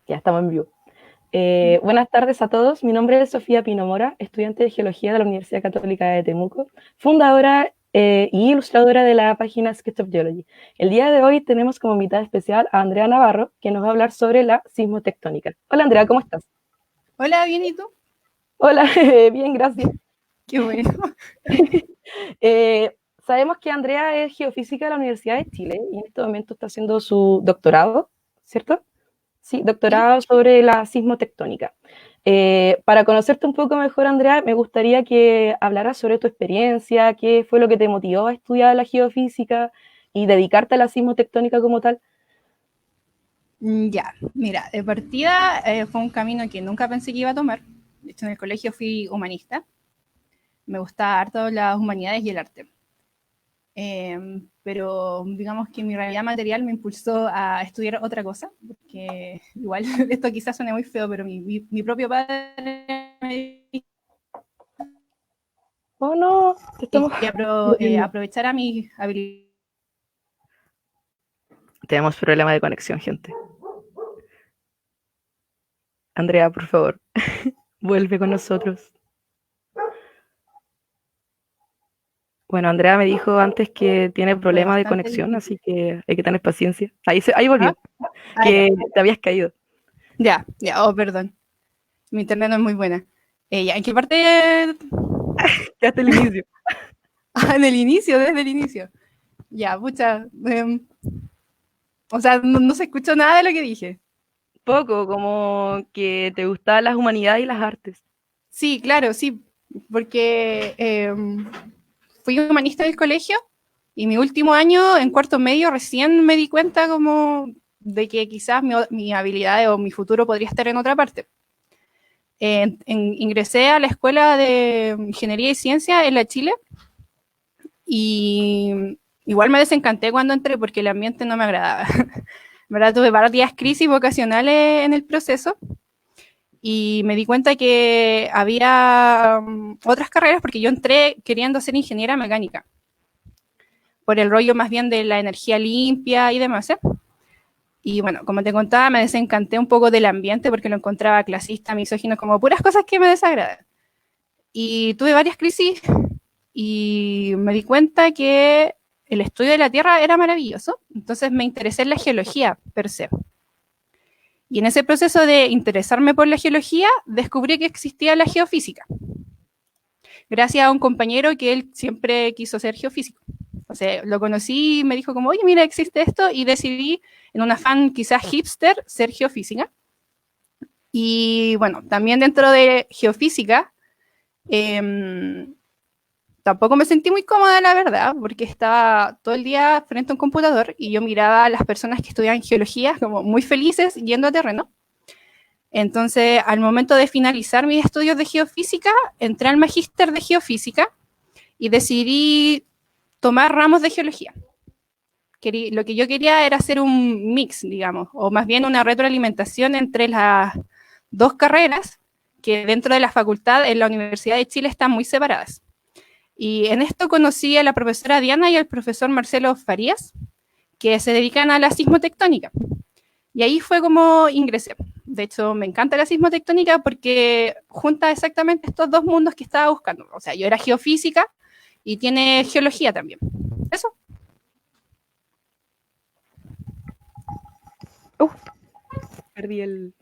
Ya estamos en vivo. Buenas tardes a todos. Mi nombre es Sofía Pinomora, estudiante de Geología de la Universidad Católica de Temuco, fundadora y ilustradora de la página Sketch of Geology. El día de hoy tenemos como invitada especial a Andrea Navarro, que nos va a hablar sobre la sismotectónica. Hola Andrea, ¿cómo estás? Hola, bien, ¿y tú? Hola, bien, gracias. Qué bueno. Eh, Sabemos que Andrea es geofísica de la Universidad de Chile y en este momento está haciendo su doctorado, ¿cierto? Sí, ¿Sí? doctorado sobre la sismotectónica. Para conocerte un poco mejor, Andrea, me gustaría que hablaras sobre tu experiencia, qué fue lo que te motivó a estudiar la geofísica y dedicarte a la sismotectónica como tal. Ya, mira, de partida fue un camino que nunca pensé que iba a tomar. De hecho, en el colegio fui humanista. Me gustaba harto las humanidades y el arte. Pero digamos que mi realidad material me impulsó a estudiar otra cosa, porque igual esto quizás suene muy feo, pero mi propio padre me dijo Oh, no, te estamos que perdiendo. aprovechara mis habilidades. Tenemos problema de conexión, gente. Andrea, por favor, vuelve con nosotros. Bueno, Andrea me dijo antes que tiene Fue problema de bastante conexión, difícil. así que hay que tener paciencia. Ahí ¿Ah? volvió, Ya. que te habías caído. Ya, oh, perdón. Mi internet no es muy buena. Ya, ¿en qué parte? Ya hasta el inicio. Ah, en el inicio, desde el inicio. Ya, pucha. O sea, no se escuchó nada de lo que dije. Poco, como que te gustaban las humanidades y las artes. Sí, claro, sí. Porque fui humanista del colegio y mi último año, en cuarto medio, recién me di cuenta como de que quizás mi habilidad o mi futuro podría estar en otra parte. Ingresé a la Escuela de Ingeniería y Ciencia en la Chile y igual me desencanté cuando entré porque el ambiente no me agradaba. ¿Verdad? Tuve varias crisis vocacionales en el proceso y me di cuenta que había otras carreras porque yo entré queriendo ser ingeniera mecánica por el rollo más bien de la energía limpia y demás. Y bueno, como te contaba, me desencanté un poco del ambiente porque lo encontraba clasista, misógino, como puras cosas que me desagradan. Y tuve varias crisis y me di cuenta que el estudio de la Tierra era maravilloso, entonces me interesé en la geología per se. Y en ese proceso de interesarme por la geología, descubrí que existía la geofísica, gracias a un compañero que él siempre quiso ser geofísico. O sea, lo conocí y me dijo como, oye, mira, existe esto, y decidí, en un afán quizás hipster, ser geofísica. Y bueno, también dentro de geofísica, eh, tampoco me sentí muy cómoda, la verdad, porque estaba todo el día frente a un computador y yo miraba a las personas que estudiaban geología como muy felices yendo a terreno. Entonces, al momento de finalizar mis estudios de geofísica, entré al magíster de geofísica y decidí tomar ramos de geología. Lo que yo quería era hacer un mix, digamos, o más bien una retroalimentación entre las dos carreras que dentro de la facultad en la Universidad de Chile están muy separadas. Y en esto conocí a la profesora Diana y al profesor Marcelo Farías, que se dedican a la sismotectónica. Y ahí fue como ingresé. De hecho, me encanta la sismotectónica porque junta exactamente estos dos mundos que estaba buscando. O sea, yo era geofísica y tiene geología también. Eso. Uf, perdí el...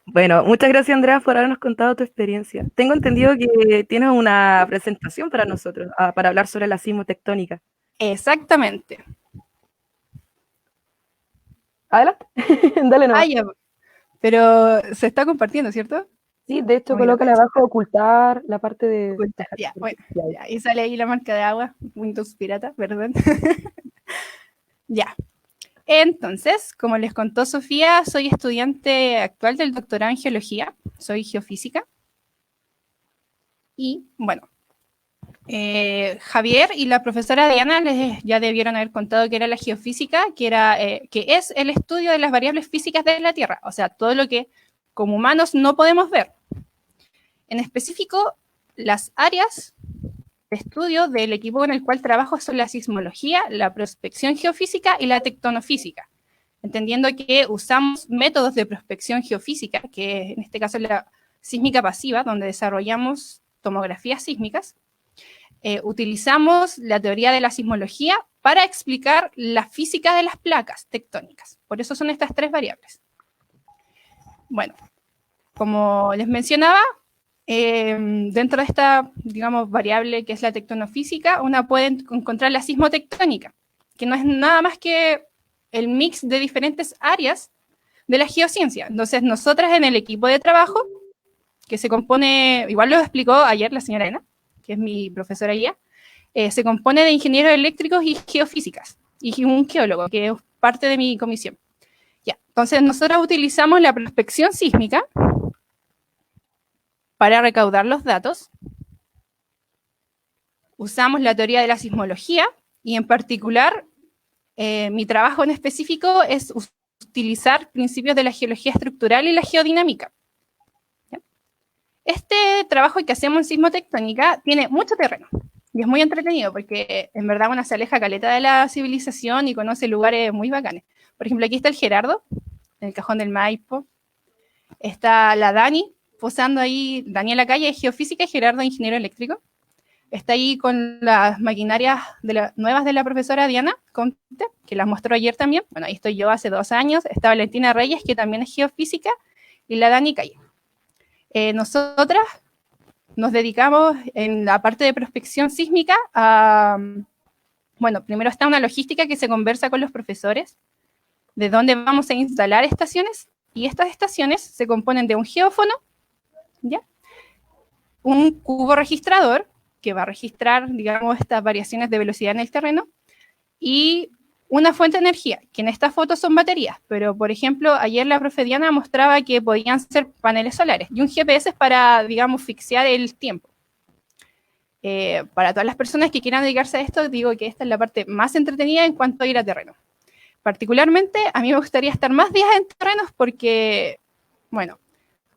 Bueno, muchas gracias Andrea por habernos contado tu experiencia. Tengo entendido que tienes una presentación para nosotros, para hablar sobre la sismotectónica. Exactamente. Adelante, dale Ah, nomás. ya. Pero se está compartiendo, ¿cierto? Sí, de hecho, O mira, colócale abajo ocultar la parte de ocultar. dejar. Ya, bueno, ya. Y sale ahí la marca de agua. Windows Pirata, perdón. Ya. Entonces, como les contó Sofía, soy estudiante actual del doctorado en geología. Soy geofísica. Y bueno, Javier y la profesora Diana les ya debieron haber contado que era la geofísica, que es el estudio de las variables físicas de la Tierra, o sea, todo lo que como humanos no podemos ver. En específico, las áreas de estudio del equipo con el cual trabajo son la sismología, la prospección geofísica y la tectonofísica. entendiendo que usamos métodos de prospección geofísica, que en este caso es la sísmica pasiva, donde desarrollamos tomografías sísmicas. Utilizamos la teoría de la sismología para explicar la física de las placas tectónicas. Por eso son estas tres variables. Bueno, como les mencionaba, dentro de esta, digamos, variable que es la tectonofísica, una puede encontrar la sismotectónica, que no es nada más que el mix de diferentes áreas de la geociencia. Entonces, nosotras en el equipo de trabajo, que se compone, igual lo explicó ayer la señora Ena, que es mi profesora guía, se compone de ingenieros eléctricos y geofísicas, y un geólogo, que es parte de mi comisión. Ya, entonces, nosotros utilizamos la prospección sísmica para recaudar los datos. Usamos la teoría de la sismología, y en particular, mi trabajo en específico es utilizar principios de la geología estructural y la geodinámica. ¿Ya? Este trabajo que hacemos en sismotectónica tiene mucho terreno, y es muy entretenido, porque en verdad uno se aleja caleta de la civilización y conoce lugares muy bacanes. Por ejemplo, aquí está el Gerardo, en el Cajón del Maipo. Está la Dani, posando ahí, Daniela Calle, es geofísica, y Gerardo, ingeniero eléctrico. Está ahí con las maquinarias nuevas de la profesora Diana Conte, que las mostró ayer también. Bueno, ahí estoy yo hace 2 años. Está Valentina Reyes, que también es geofísica, y la Dani Calle. Nosotras nos dedicamos en la parte de prospección sísmica a, bueno, primero está una logística que se conversa con los profesores, de dónde vamos a instalar estaciones, y estas estaciones se componen de un geófono, ¿ya? Un cubo registrador, que va a registrar, digamos, estas variaciones de velocidad en el terreno, y una fuente de energía, que en esta foto son baterías, pero, por ejemplo, ayer la profe Diana mostraba que podían ser paneles solares, y un GPS para, digamos, fixear el tiempo. Para todas las personas que quieran dedicarse a esto, digo que esta es la parte más entretenida en cuanto a ir a terreno. Particularmente, a mí me gustaría estar más días en terrenos porque, bueno,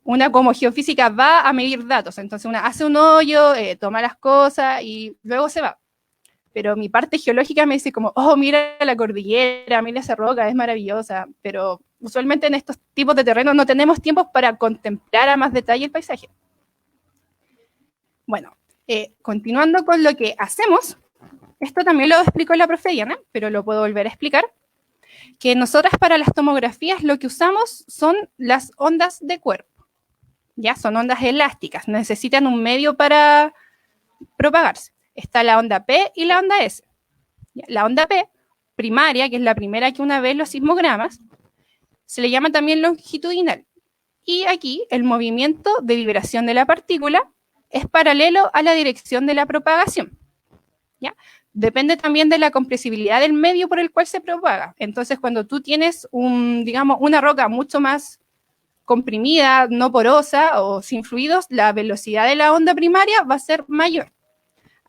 una como geofísica va a medir datos, entonces una hace un hoyo, toma las cosas y luego se va. Pero mi parte geológica me dice como, oh, mira la cordillera, mira esa roca, es maravillosa, pero usualmente en estos tipos de terrenos no tenemos tiempo para contemplar a más detalle el paisaje. Bueno, continuando con lo que hacemos, esto también lo explicó la profe Diana, pero lo puedo volver a explicar, que nosotras para las tomografías lo que usamos son las ondas de cuerpo, ¿ya? Son ondas elásticas, necesitan un medio para propagarse. Está la onda P y la onda S. La onda P, primaria, que es la primera que una ve en los sismogramas, se le llama también longitudinal. Y aquí el movimiento de vibración de la partícula es paralelo a la dirección de la propagación, ¿ya? Depende también de la compresibilidad del medio por el cual se propaga. Entonces, cuando tú tienes digamos, una roca mucho más comprimida, no porosa o sin fluidos, la velocidad de la onda primaria va a ser mayor.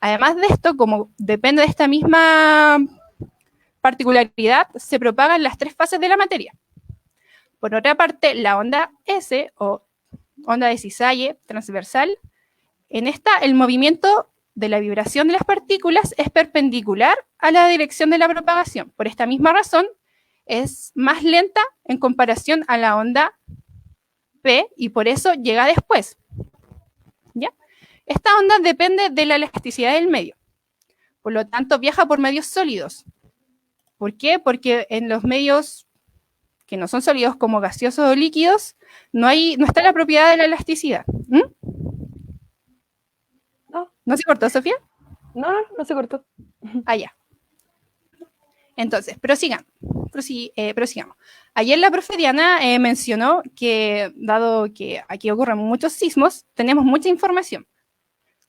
Además de esto, como depende de esta misma particularidad, se propagan las 3 fases de la materia. Por otra parte, la onda S, o onda de cisalle transversal, en esta el movimiento de la vibración de las partículas es perpendicular a la dirección de la propagación. Por esta misma razón, es más lenta en comparación a la onda P, y por eso llega después, ¿ya? Esta onda depende de la elasticidad del medio. Por lo tanto, viaja por medios sólidos. ¿Por qué? Porque en los medios que no son sólidos, como gaseosos o líquidos, no está la propiedad de la elasticidad. ¿No se cortó, Sofía? No se cortó. Ah, ya. Entonces, prosigamos. Ayer la profe Diana mencionó que, dado que aquí ocurren muchos sismos, tenemos mucha información.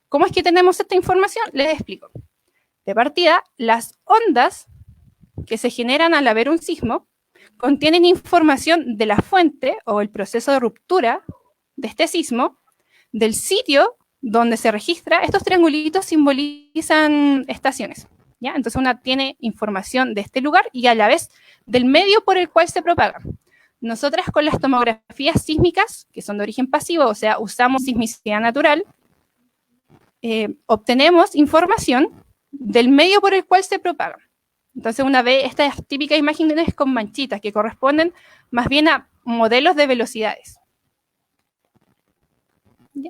¿Cómo es que tenemos esta información? Les explico. De partida, las ondas que se generan al haber un sismo contienen información de la fuente o el proceso de ruptura de este sismo, del sitio donde se registra. Estos triangulitos simbolizan estaciones, ¿ya? Entonces una tiene información de este lugar y a la vez del medio por el cual se propaga. Nosotras con las tomografías sísmicas, que son de origen pasivo, o sea, usamos sismicidad natural, obtenemos información del medio por el cual se propaga, Entonces una ve estas típicas imágenes con manchitas que corresponden más bien a modelos de velocidades. ¿Ya?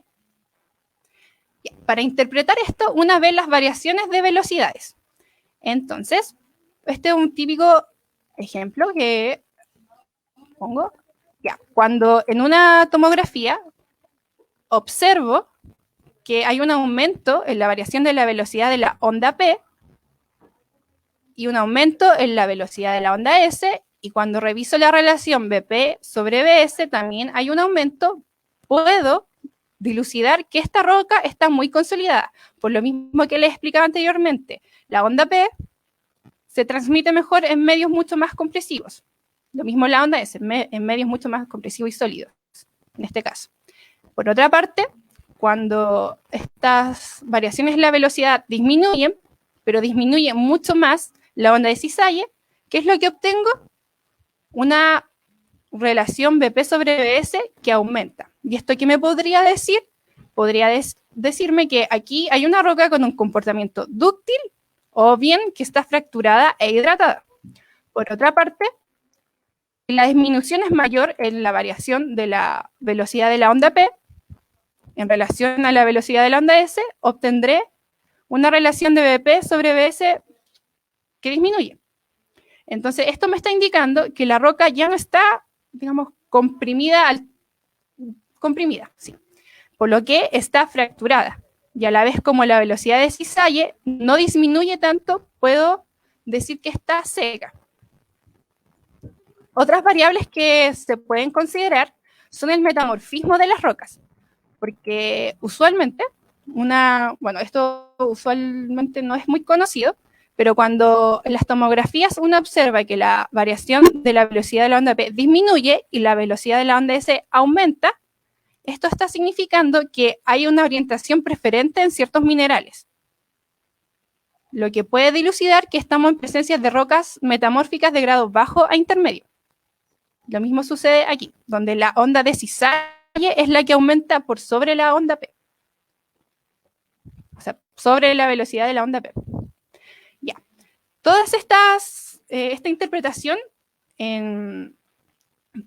Ya. Para interpretar esto, una ve las variaciones de velocidades. Entonces, este es un típico ejemplo que pongo. Ya. Cuando en una tomografía observo que hay un aumento en la variación de la velocidad de la onda P y un aumento en la velocidad de la onda S, y cuando reviso la relación BP sobre BS también hay un aumento, puedo dilucidar que esta roca está muy consolidada. Por lo mismo que les explicaba anteriormente, la onda P se transmite mejor en medios mucho más compresivos. Lo mismo la onda S, en medios mucho más compresivos y sólidos, en este caso. Por otra parte, cuando estas variaciones en la velocidad disminuyen, pero disminuye mucho más la onda de cisalle, ¿qué es lo que obtengo? Una relación BP sobre BS que aumenta. ¿Y esto qué me podría decir? Podría decirme que aquí hay una roca con un comportamiento dúctil o bien que está fracturada e hidratada. Por otra parte, la disminución es mayor en la variación de la velocidad de la onda P en relación a la velocidad de la onda S, obtendré una relación de BP sobre BS que disminuye. Entonces, esto me está indicando que la roca ya no está, digamos, comprimida, sí, por lo que está fracturada. Y a la vez, como la velocidad de cisalle no disminuye tanto, puedo decir que está seca. Otras variables que se pueden considerar son el metamorfismo de las rocas, porque usualmente, esto usualmente no es muy conocido, pero cuando en las tomografías uno observa que la variación de la velocidad de la onda P disminuye y la velocidad de la onda S aumenta, esto está significando que hay una orientación preferente en ciertos minerales, lo que puede dilucidar que estamos en presencia de rocas metamórficas de grado bajo a intermedio. Lo mismo sucede aquí, donde la onda de cisalle es la que aumenta por sobre la onda P. O sea, sobre la velocidad de la onda P. Ya. Todas esta interpretación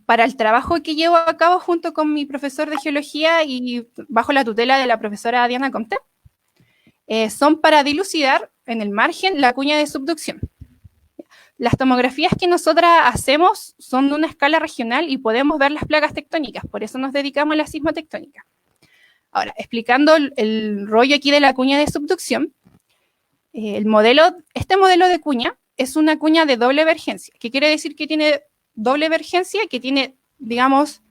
para el trabajo que llevo a cabo junto con mi profesor de geología y bajo la tutela de la profesora Diana Comte, son para dilucidar en el margen la cuña de subducción. Las tomografías que nosotras hacemos son de una escala regional y podemos ver las placas tectónicas, por eso nos dedicamos a la sismotectónica. Ahora, explicando el rollo aquí de la cuña de subducción, este modelo de cuña es una cuña de doble emergencia. ¿Qué quiere decir que tiene doble emergencia? Que tiene, digamos,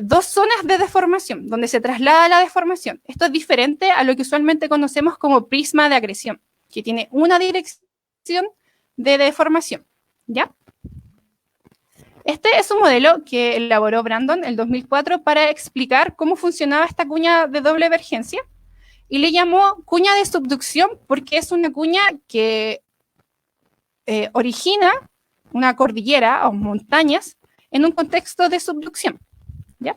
dos zonas de deformación, donde se traslada la deformación. Esto es diferente a lo que usualmente conocemos como prisma de acreción, que tiene una dirección de deformación, ¿ya? Este es un modelo que elaboró Brandon en el 2004 para explicar cómo funcionaba esta cuña de doble emergencia y le llamó cuña de subducción porque es una cuña que origina una cordillera o montañas en un contexto de subducción, ¿ya?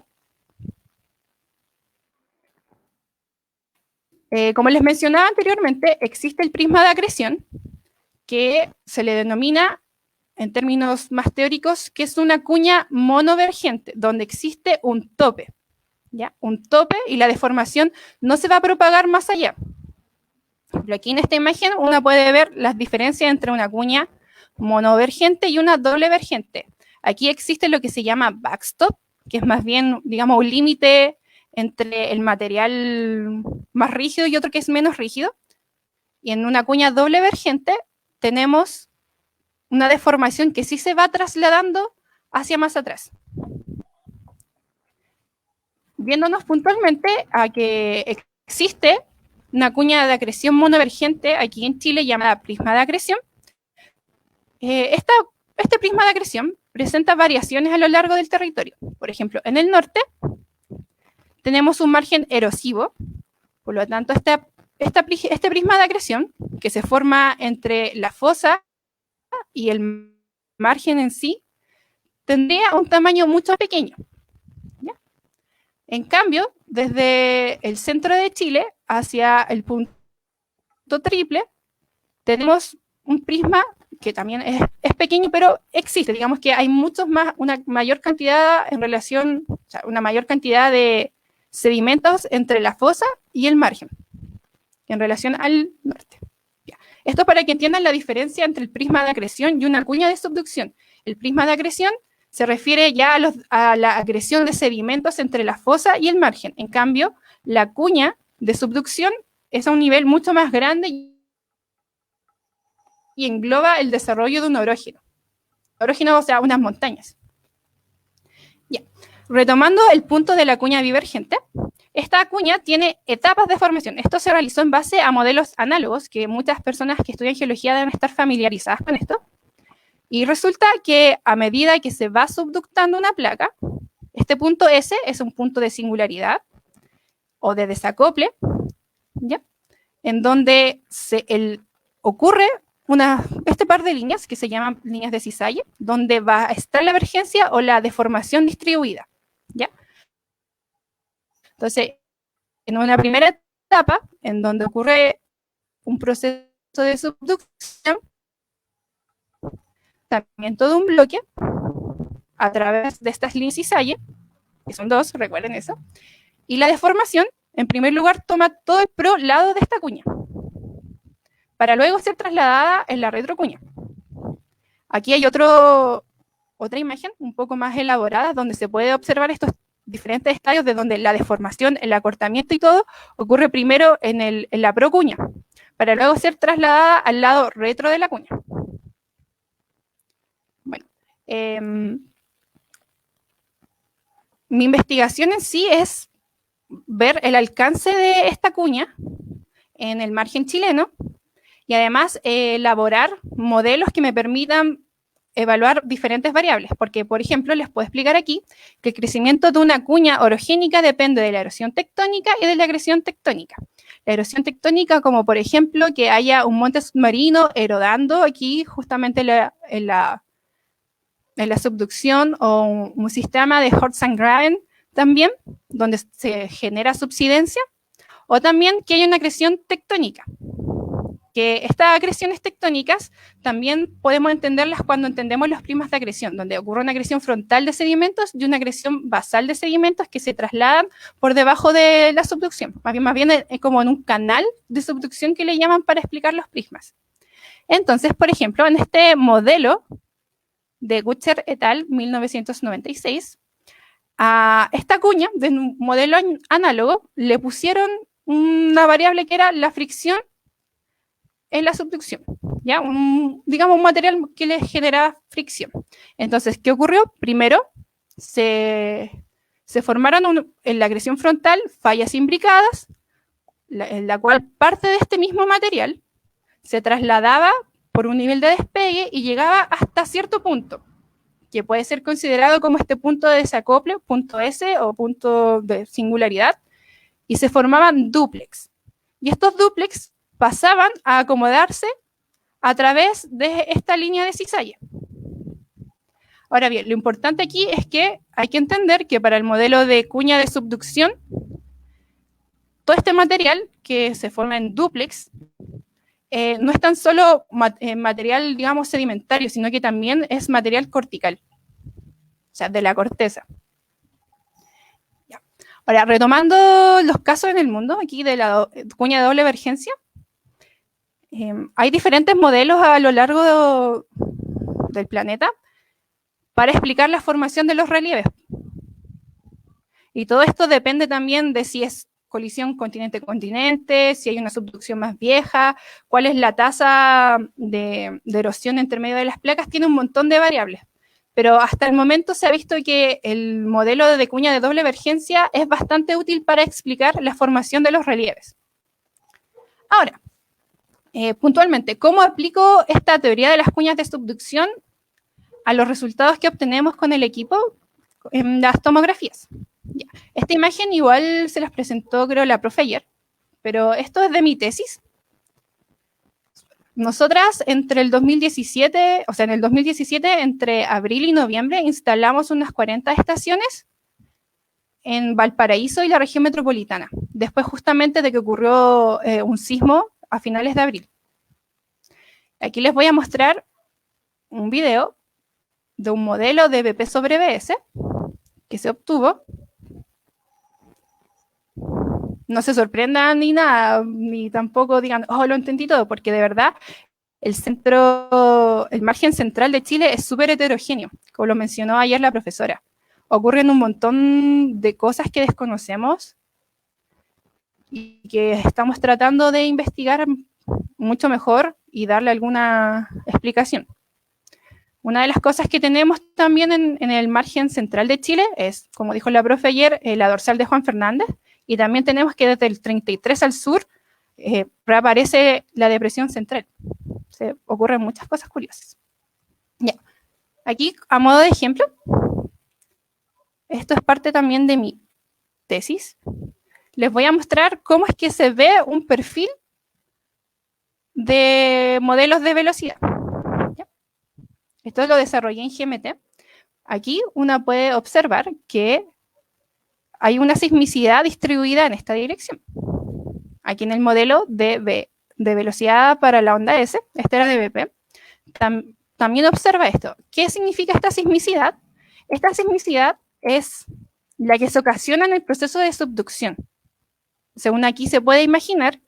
Como les mencionaba anteriormente, existe el prisma de acreción, que se le denomina, en términos más teóricos, que es una cuña monovergente, donde existe un tope, ¿ya? Un tope y la deformación no se va a propagar más allá. Pero aquí en esta imagen uno puede ver las diferencias entre una cuña monovergente y una doble vergente. Aquí existe lo que se llama backstop, que es más bien, digamos, un límite entre el material más rígido y otro que es menos rígido. Y en una cuña doble vergente tenemos una deformación que sí se va trasladando hacia más atrás. Viéndonos puntualmente a que existe una cuña de acreción monovergente aquí en Chile llamada prisma de acreción. Este prisma de acreción presenta variaciones a lo largo del territorio. Por ejemplo, en el norte tenemos un margen erosivo, por lo tanto este prisma de acreción que se forma entre la fosa y el margen en sí tendría un tamaño mucho más pequeño, ¿ya? En cambio, desde el centro de Chile hacia el punto triple tenemos un prisma que también es pequeño, pero existe. Digamos que hay una mayor cantidad en relación, o sea, una mayor cantidad de sedimentos entre la fosa y el margen, en relación al norte. Ya. Esto para que entiendan la diferencia entre el prisma de acreción y una cuña de subducción. El prisma de acreción se refiere ya a la acreción de sedimentos entre la fosa y el margen. En cambio, la cuña de subducción es a un nivel mucho más grande y engloba el desarrollo de un orógeno. Orógeno, o sea, unas montañas. Ya. Retomando el punto de la cuña divergente, esta cuña tiene etapas de formación. Esto se realizó en base a modelos análogos, que muchas personas que estudian geología deben estar familiarizadas con esto. Y resulta que a medida que se va subductando una placa, este punto S es un punto de singularidad o de desacople, ¿ya? En donde ocurre este par de líneas que se llaman líneas de cisalle, donde va a estar la emergencia o la deformación distribuida, ¿ya? Entonces, en una primera etapa, en donde ocurre un proceso de subducción, también todo un bloque a través de estas líneas cisalle, que son dos, recuerden eso, y la deformación, en primer lugar, toma todo el lado de esta cuña, para luego ser trasladada en la retrocuña. Aquí hay otra imagen un poco más elaborada, donde se puede observar estos diferentes estadios de donde la deformación, el acortamiento y todo ocurre primero en la procuña, para luego ser trasladada al lado retro de la cuña. Bueno, mi investigación en sí es ver el alcance de esta cuña en el margen chileno y además elaborar modelos que me permitan evaluar diferentes variables, porque, por ejemplo, les puedo explicar aquí que el crecimiento de una cuña orogénica depende de la erosión tectónica y de la agresión tectónica. La erosión tectónica, como por ejemplo que haya un monte submarino erodando aquí justamente en la subducción, o un sistema de Horst-Graben también, donde se genera subsidencia, o también que haya una acreción tectónica. Que estas acreciones tectónicas también podemos entenderlas cuando entendemos los prismas de acreción, donde ocurre una acreción frontal de sedimentos y una acreción basal de sedimentos que se trasladan por debajo de la subducción. Más bien como en un canal de subducción que le llaman para explicar los prismas. Entonces, por ejemplo, en este modelo de Gutcher et al. 1996, a esta cuña de un modelo análogo le pusieron una variable que era la fricción en la subducción, ¿ya? Digamos un material que le genera fricción. Entonces, ¿qué ocurrió? Primero, se formaron en la agresión frontal fallas imbricadas, en la cual parte de este mismo material se trasladaba por un nivel de despegue y llegaba hasta cierto punto, que puede ser considerado como este punto de desacople, punto S o punto de singularidad, y se formaban dúplex. Y estos dúplex pasaban a acomodarse a través de esta línea de cisalle. Ahora bien, lo importante aquí es que hay que entender que para el modelo de cuña de subducción, todo este material que se forma en dúplex no es tan solo material, digamos, sedimentario, sino que también es material cortical, o sea, de la corteza. Ya. Ahora, retomando los casos en el mundo, aquí de la cuña de doble emergencia, hay diferentes modelos a lo largo del planeta para explicar la formación de los relieves. Y todo esto depende también de si es colisión continente-continente, si hay una subducción más vieja, cuál es la tasa de erosión entre medio de las placas, tiene un montón de variables. Pero hasta el momento se ha visto que el modelo de cuña de doble emergencia es bastante útil para explicar la formación de los relieves. Ahora, puntualmente, ¿cómo aplico esta teoría de las cuñas de subducción a los resultados que obtenemos con el equipo en las tomografías? Ya. Esta imagen igual se las presentó, creo, la profe ayer, pero esto es de mi tesis. Nosotras entre el 2017, o sea, en el 2017, entre abril y noviembre, instalamos unas 40 estaciones en Valparaíso y la región metropolitana, después justamente de que ocurrió un sismo a finales de abril. Aquí les voy a mostrar un video de un modelo de BP sobre BS que se obtuvo. No se sorprendan ni nada, ni tampoco digan, oh, lo entendí todo, porque de verdad el margen central de Chile es súper heterogéneo, como lo mencionó ayer la profesora. Ocurren un montón de cosas que desconocemos y que estamos tratando de investigar mucho mejor y darle alguna explicación. Una de las cosas que tenemos también en el margen central de Chile es, como dijo la profe ayer, la dorsal de Juan Fernández, y también tenemos que desde el 33 al sur reaparece la depresión central. Se ocurren muchas cosas curiosas. Ya. Aquí, a modo de ejemplo, esto es parte también de mi tesis. Les voy a mostrar cómo es que se ve un perfil de modelos de velocidad. ¿Ya? Esto lo desarrollé en GMT. Aquí uno puede observar que hay una sismicidad distribuida en esta dirección. Aquí en el modelo de velocidad para la onda S, este era de BP, también observa esto. ¿Qué significa esta sismicidad? Esta sismicidad es la que se ocasiona en el proceso de subducción. Según aquí se puede imaginar,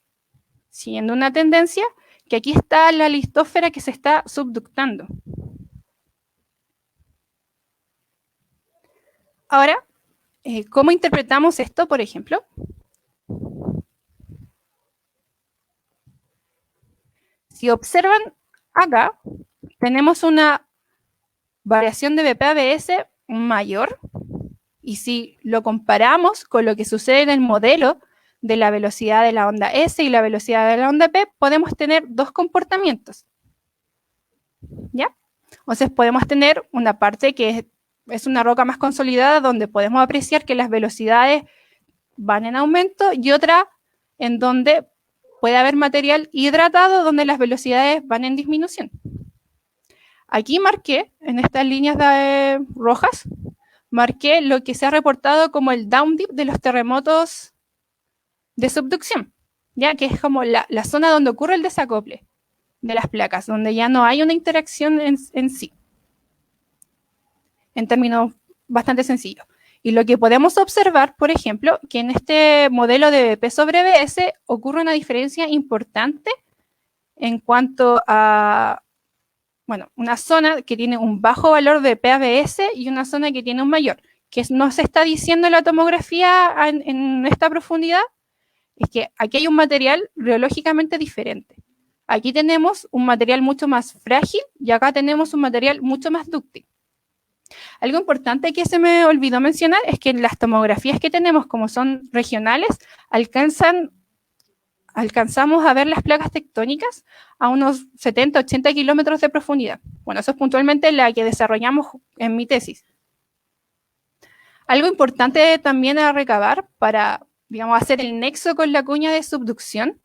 siguiendo una tendencia, que aquí está la listósfera que se está subductando. Ahora, ¿cómo interpretamos esto, por ejemplo? Si observan acá, tenemos una variación de BP a BS mayor, y si lo comparamos con lo que sucede en el modelo de la velocidad de la onda S y la velocidad de la onda P, podemos tener dos comportamientos. ¿Ya? Entonces podemos tener una parte que es una roca más consolidada donde podemos apreciar que las velocidades van en aumento y otra en donde puede haber material hidratado donde las velocidades van en disminución. Aquí marqué, en estas líneas rojas, marqué lo que se ha reportado como el down dip de los terremotos de subducción, ya que es como la zona donde ocurre el desacople de las placas, donde ya no hay una interacción en sí, en términos bastante sencillos. Y lo que podemos observar, por ejemplo, que en este modelo de BP sobre BS ocurre una diferencia importante en cuanto a, bueno, una zona que tiene un bajo valor de PABS y una zona que tiene un mayor. Que no se está diciendo en la tomografía en esta profundidad, es que aquí hay un material geológicamente diferente. Aquí tenemos un material mucho más frágil y acá tenemos un material mucho más dúctil. Algo importante que se me olvidó mencionar es que las tomografías que tenemos, como son regionales, alcanzamos a ver las placas tectónicas a unos 70, 80 kilómetros de profundidad. Bueno, eso es puntualmente la que desarrollamos en mi tesis. Algo importante también a recabar para, digamos, hacer el nexo con la cuña de subducción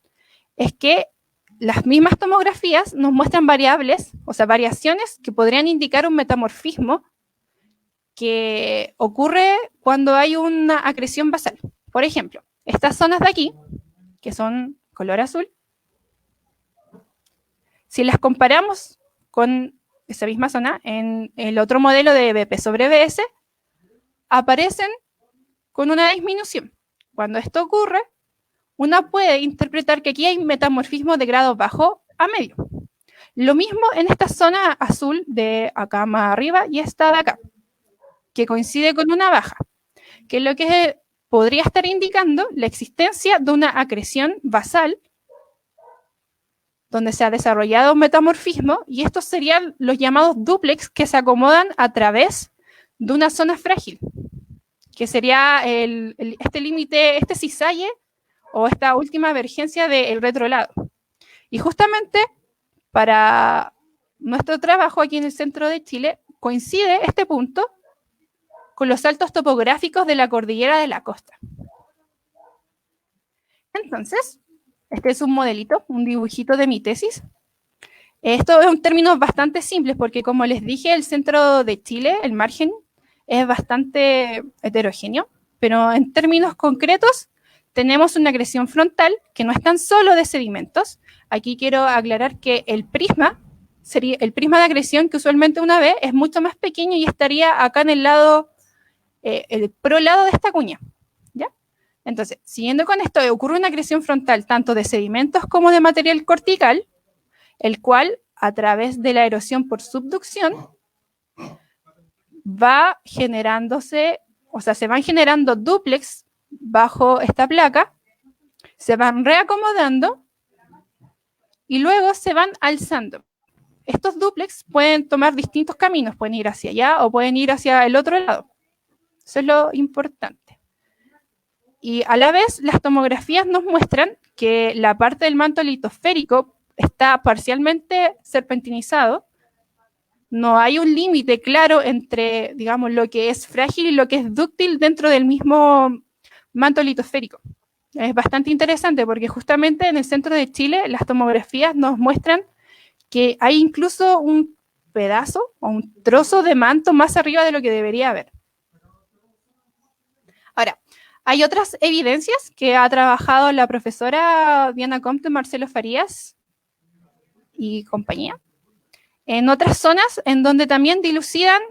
es que las mismas tomografías nos muestran variables, o sea, variaciones que podrían indicar un metamorfismo que ocurre cuando hay una acreción basal. Por ejemplo, estas zonas de aquí, que son color azul, si las comparamos con esa misma zona en el otro modelo de BP sobre BS, aparecen con una disminución. Cuando esto ocurre, uno puede interpretar que aquí hay metamorfismo de grado bajo a medio. Lo mismo en esta zona azul de acá más arriba y esta de acá, que coincide con una baja, que es lo que podría estar indicando la existencia de una acreción basal donde se ha desarrollado un metamorfismo, y estos serían los llamados dúplex que se acomodan a través de una zona frágil, que sería este límite, este cisalle o esta última emergencia del retrolado. Y justamente para nuestro trabajo aquí en el centro de Chile coincide este punto con los saltos topográficos de la cordillera de la costa. Entonces, este es un modelito, un dibujito de mi tesis. Esto es un término bastante simple porque, como les dije, el centro de Chile, el margen, es bastante heterogéneo, pero en términos concretos tenemos una acreción frontal que no es tan solo de sedimentos. Aquí quiero aclarar que el prisma sería el prisma de acreción que usualmente una ve es mucho más pequeño y estaría acá en el lado, el prolado de esta cuña, ¿ya? Entonces, siguiendo con esto, ocurre una acreción frontal tanto de sedimentos como de material cortical, el cual, a través de la erosión por subducción, va generándose, o sea, se van generando dúplex bajo esta placa, se van reacomodando y luego se van alzando. Estos dúplex pueden tomar distintos caminos, pueden ir hacia allá o pueden ir hacia el otro lado. Eso es lo importante. Y a la vez, las tomografías nos muestran que la parte del manto litosférico está parcialmente serpentinizado. No hay un límite claro entre, digamos, lo que es frágil y lo que es dúctil dentro del mismo manto litosférico. Es bastante interesante porque justamente en el centro de Chile las tomografías nos muestran que hay incluso un pedazo o un trozo de manto más arriba de lo que debería haber. Ahora, hay otras evidencias que ha trabajado la profesora Diana Compte, Marcelo Farías y compañía, en otras zonas en donde también dilucidan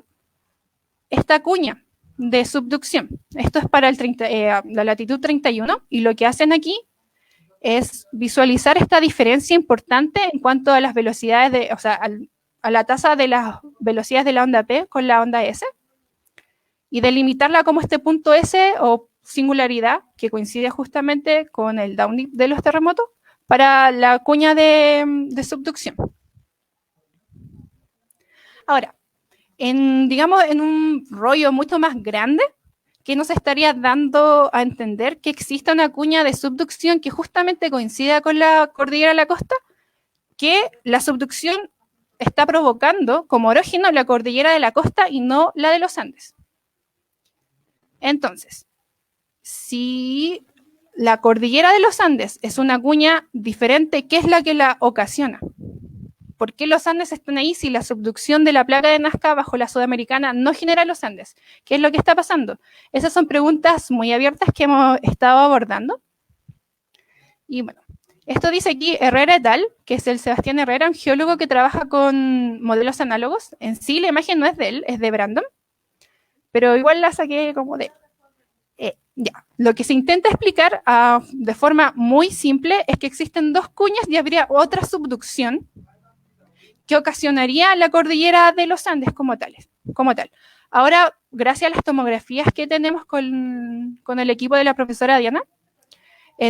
esta cuña de subducción. Esto es para la latitud 31 y lo que hacen aquí es visualizar esta diferencia importante en cuanto a las velocidades, o sea, a la tasa de las velocidades de la onda P con la onda S y delimitarla como este punto S o singularidad que coincide justamente con el downdip de los terremotos para la cuña de subducción. Ahora, digamos, en un rollo mucho más grande, que nos estaría dando a entender que existe una cuña de subducción que justamente coincida con la cordillera de la costa, que la subducción está provocando como orígeno la cordillera de la costa y no la de los Andes. Entonces, si la cordillera de los Andes es una cuña diferente, ¿qué es la que la ocasiona? ¿Por qué los Andes están ahí si la subducción de la placa de Nazca bajo la sudamericana no genera los Andes? ¿Qué es lo que está pasando? Esas son preguntas muy abiertas que hemos estado abordando. Y bueno, esto dice aquí Herrera et al., que es el Sebastián Herrera, un geólogo que trabaja con modelos análogos. En sí, la imagen no es de él, es de Brandon, pero igual la saqué como de... ya. Lo que se intenta explicar de forma muy simple es que existen dos cuñas y habría otra subducción que ocasionaría la cordillera de los Andes como tal. Ahora, gracias a las tomografías que tenemos con el equipo de la profesora Diana,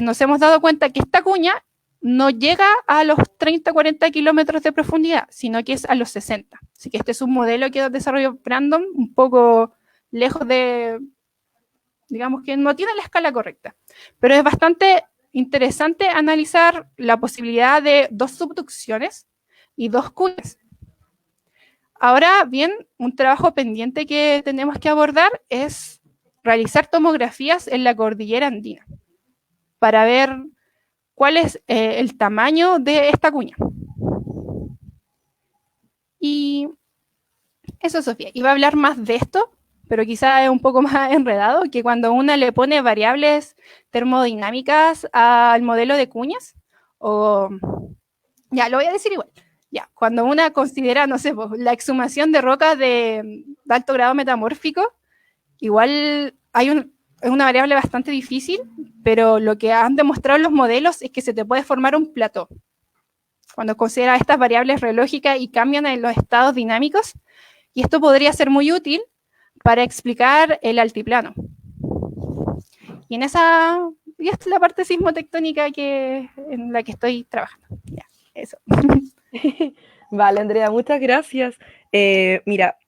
nos hemos dado cuenta que esta cuña no llega a los 30, 40 kilómetros de profundidad, sino que es a los 60. Así que este es un modelo que desarrolló Brandon, un poco lejos de, digamos que no tiene la escala correcta. Pero es bastante interesante analizar la posibilidad de dos subducciones y dos cuñas. Ahora bien, un trabajo pendiente que tenemos que abordar es realizar tomografías en la cordillera andina para ver cuál es el tamaño de esta cuña. Y eso, Sofía, iba a hablar más de esto, pero quizá es un poco más enredado, que cuando una le pone variables termodinámicas al modelo de cuñas, o ya, lo voy a decir igual. Ya, cuando una considera, no sé, la exhumación de rocas de alto grado metamórfico, igual es una variable bastante difícil, pero lo que han demostrado los modelos es que se te puede formar un plató. Cuando consideras estas variables reológicas y cambian en los estados dinámicos, y esto podría ser muy útil para explicar el altiplano. Y esta es la parte sismotectónica en la que estoy trabajando. Ya, eso. Vale, Andrea, muchas gracias. Mira,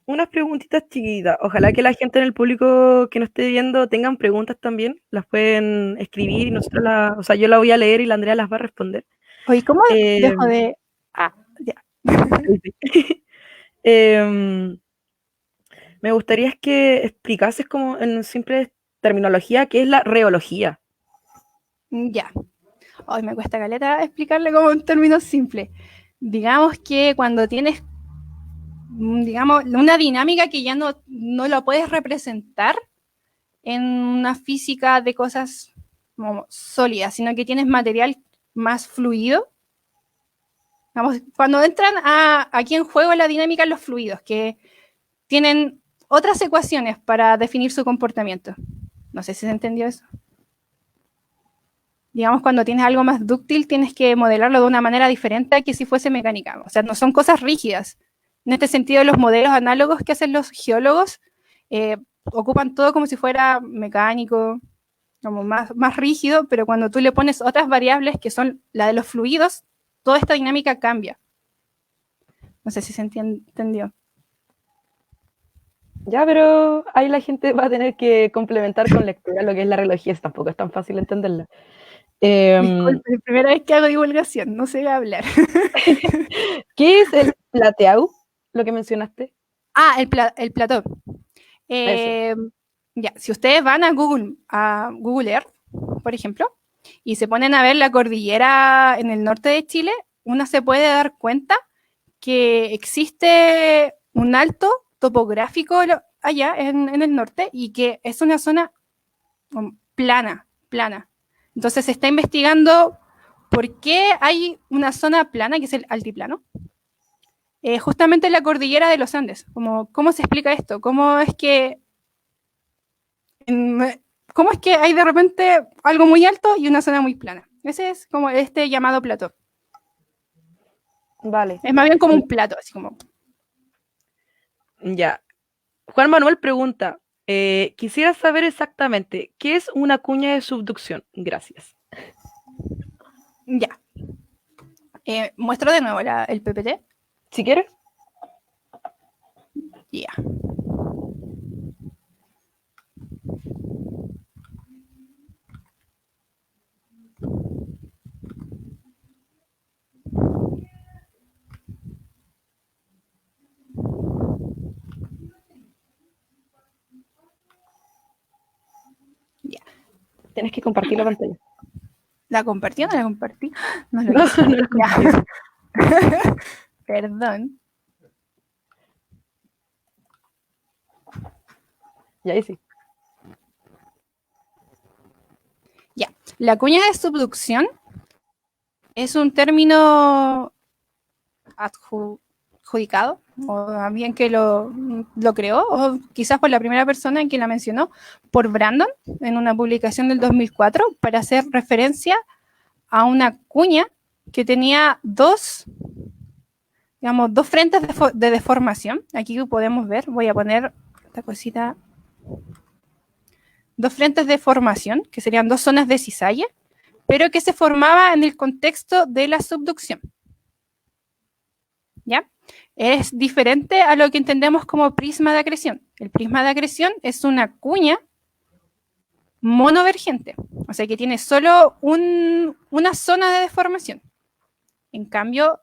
unas preguntitas chiquitas. Ojalá que la gente en el público que nos esté viendo tengan preguntas también. Las pueden escribir y nosotros o sea, yo la voy a leer y la Andrea las va a responder. Oye, ¿cómo dejo de...? Ya. Me gustaría que explicases como en simple terminología qué es la reología. Ya. Hoy me cuesta caleta explicarle como en términos simples. Digamos que cuando tienes, digamos, una dinámica que ya no la puedes representar en una física de cosas como sólidas, sino que tienes material más fluido, Vamos, cuando entran aquí en juego la dinámica en los fluidos, que tienen otras ecuaciones para definir su comportamiento. No sé si se entendió eso. Digamos, cuando tienes algo más dúctil, tienes que modelarlo de una manera diferente a que si fuese mecánica. O sea, no son cosas rígidas. En este sentido, los modelos análogos que hacen los geólogos ocupan todo como si fuera mecánico, como más rígido, pero cuando tú le pones otras variables que son la de los fluidos, toda esta dinámica cambia. No sé si se entendió. Ya, pero ahí la gente va a tener que complementar con lectura lo que es la relojía, tampoco es tan fácil entenderla. Disculpe, es la primera vez que hago divulgación, no sé hablar. ¿Qué es el plateau, lo que mencionaste? El plató. Ya, si ustedes van a Google Earth, por ejemplo, y se ponen a ver la cordillera en el norte de Chile, uno se puede dar cuenta que existe un alto topográfico allá en el norte y que es una zona plana. Entonces se está investigando por qué hay una zona plana, que es el altiplano, justamente en la cordillera de los Andes. ¿Cómo se explica esto? ¿Cómo es que hay de repente algo muy alto y una zona muy plana? Ese es como este llamado plató. Vale. Es más bien como un plato, así como... Ya. Juan Manuel pregunta, quisiera saber exactamente, ¿qué es una cuña de subducción? Gracias. Ya. Muestro de nuevo el PPT. Si quieres. Ya. Ya. Tienes que compartir la pantalla. ¿La compartí o no la compartí? No lo No, hice. no la compartí. Perdón. Y ahí sí. Ya. La cuña de subducción es un término adjudicado, o bien que lo creó, o quizás por la primera persona que la mencionó, por Brandon, en una publicación del 2004, para hacer referencia a una cuña que tenía dos frentes de deformación. Aquí podemos ver, voy a poner esta cosita, dos frentes de formación, que serían dos zonas de cizalla, pero que se formaba en el contexto de la subducción. ¿Ya? Es diferente a lo que entendemos como prisma de acreción. El prisma de acreción es una cuña monovergente, o sea que tiene solo una zona de deformación. En cambio,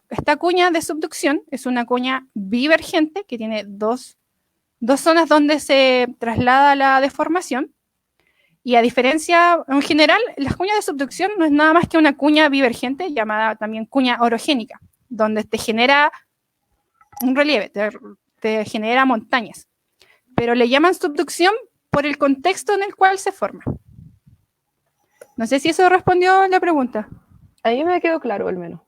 esta cuña de subducción es una cuña bivergente que tiene dos zonas donde se traslada la deformación. Y a diferencia, en general, las cuñas de subducción no es nada más que una cuña bivergente, llamada también cuña orogénica, donde te genera un relieve, te genera montañas. Pero le llaman subducción por el contexto en el cual se forma. No sé si eso respondió la pregunta. Ahí me quedó claro, al menos.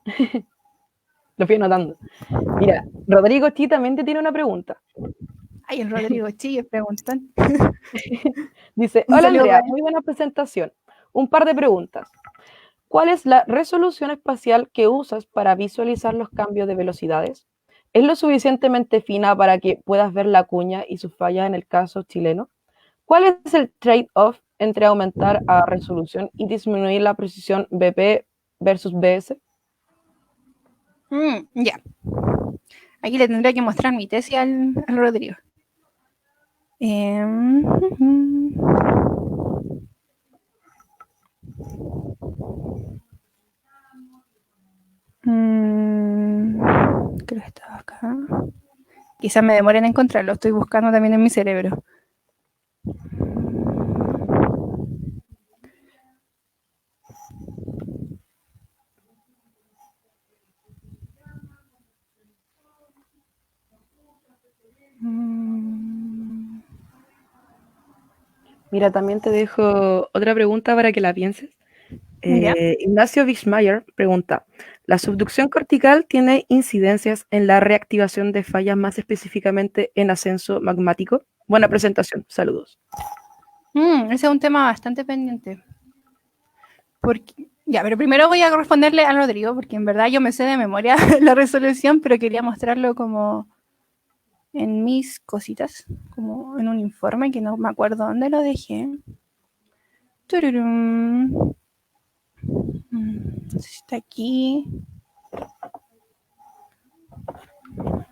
Lo fui anotando. Mira, Rodrigo Chi también te tiene una pregunta. Ay, el Rodrigo Chilles preguntan. Dice, hola Andrea, muy buena presentación. Un par de preguntas. ¿Cuál es la resolución espacial que usas para visualizar los cambios de velocidades? ¿Es lo suficientemente fina para que puedas ver la cuña y sus fallas en el caso chileno? ¿Cuál es el trade-off entre aumentar a resolución y disminuir la precisión BP versus BS? Ya. Aquí le tendría que mostrar mi tesis al Rodrigo. Creo que estaba acá. Quizás me demoren en encontrarlo, estoy buscando también en mi cerebro. Mira, también te dejo otra pregunta para que la pienses. Ya. Ignacio Wischmeyer pregunta, ¿la subducción cortical tiene incidencias en la reactivación de fallas, más específicamente en ascenso magmático? Buena presentación, saludos. Ese es un tema bastante pendiente. Ya, pero primero voy a responderle a Rodrigo, porque en verdad yo me sé de memoria la resolución, pero quería mostrarlo como en mis cositas, como en un informe que no me acuerdo dónde lo dejé. Tururum. No sé si está aquí.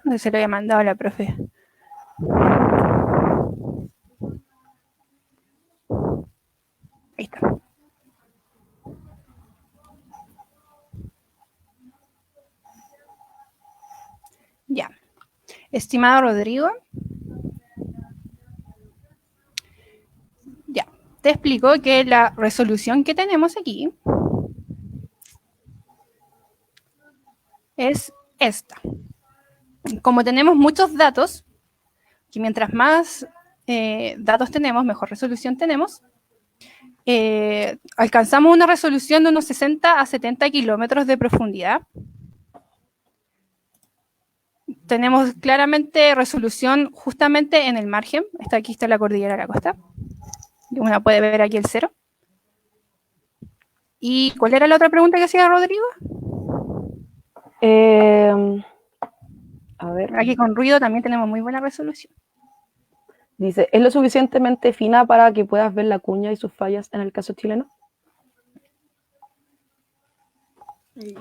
No sé si se lo había mandado a la profe. Ahí está. Ya. Estimado Rodrigo, ya, te explico que la resolución que tenemos aquí es esta. Como tenemos muchos datos, que mientras más datos tenemos, mejor resolución tenemos, alcanzamos una resolución de unos 60 a 70 kilómetros de profundidad. Tenemos claramente resolución justamente en el margen. Aquí está la cordillera de la costa. Uno puede ver aquí el cero. ¿Y cuál era la otra pregunta que hacía Rodrigo? A ver. Aquí con ruido también tenemos muy buena resolución. Dice, ¿es lo suficientemente fina para que puedas ver la cuña y sus fallas en el caso chileno?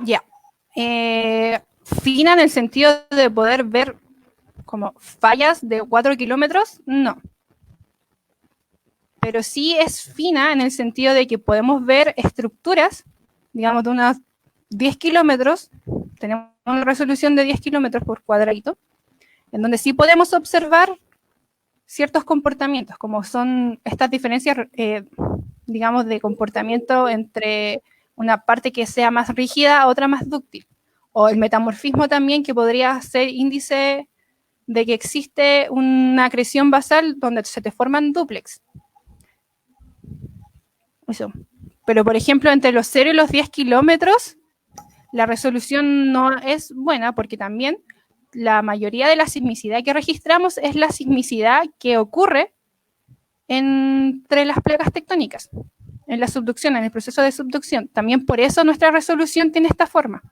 Ya. Fina en el sentido de poder ver como fallas de 4 kilómetros, no. Pero sí es fina en el sentido de que podemos ver estructuras, digamos, de unos 10 kilómetros, tenemos una resolución de 10 kilómetros por cuadradito, en donde sí podemos observar ciertos comportamientos, como son estas diferencias, digamos, de comportamiento entre una parte que sea más rígida a otra más dúctil, o el metamorfismo también, que podría ser índice de que existe una acreción basal donde se te forman dúplex. Eso. Pero, por ejemplo, entre los 0 y los 10 kilómetros, la resolución no es buena porque también la mayoría de la sismicidad que registramos es la sismicidad que ocurre entre las placas tectónicas, en la subducción, en el proceso de subducción. También por eso nuestra resolución tiene esta forma.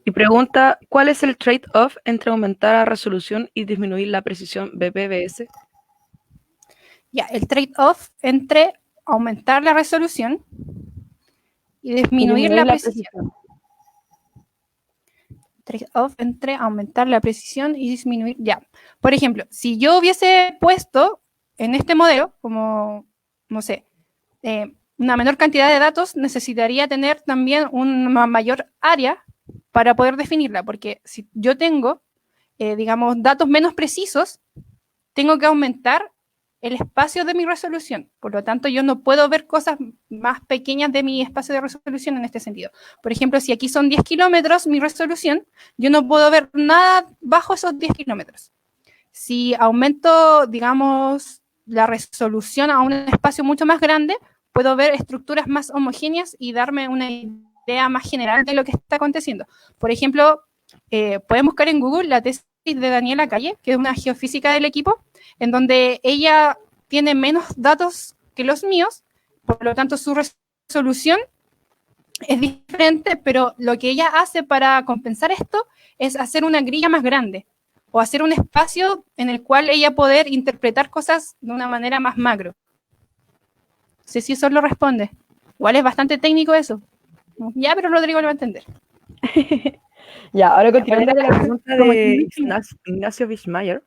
Y pregunta, ¿cuál es el trade-off entre aumentar la resolución y disminuir la precisión BPBS? Ya, el trade-off entre aumentar la resolución y disminuir la precisión. Trade-off entre aumentar la precisión y disminuir. Ya, por ejemplo, si yo hubiese puesto en este modelo, como, no sé, una menor cantidad de datos, necesitaría tener también una mayor área para poder definirla, porque si yo tengo, digamos, datos menos precisos, tengo que aumentar el espacio de mi resolución. Por lo tanto, yo no puedo ver cosas más pequeñas de mi espacio de resolución en este sentido. Por ejemplo, si aquí son 10 kilómetros mi resolución, yo no puedo ver nada bajo esos 10 kilómetros. Si aumento, digamos, la resolución a un espacio mucho más grande, puedo ver estructuras más homogéneas y darme una idea más general de lo que está aconteciendo. Por ejemplo, pueden buscar en Google la tesis de Daniela Calle, que es una geofísica del equipo, en donde ella tiene menos datos que los míos, por lo tanto su resolución es diferente, pero lo que ella hace para compensar esto es hacer una grilla más grande o hacer un espacio en el cual ella poder interpretar cosas de una manera más macro. No sé si eso lo responde. Igual es bastante técnico eso. Ya, pero Rodrigo lo va a entender. Ya, ahora continuando con la pregunta de Ignacio Wischmeyer.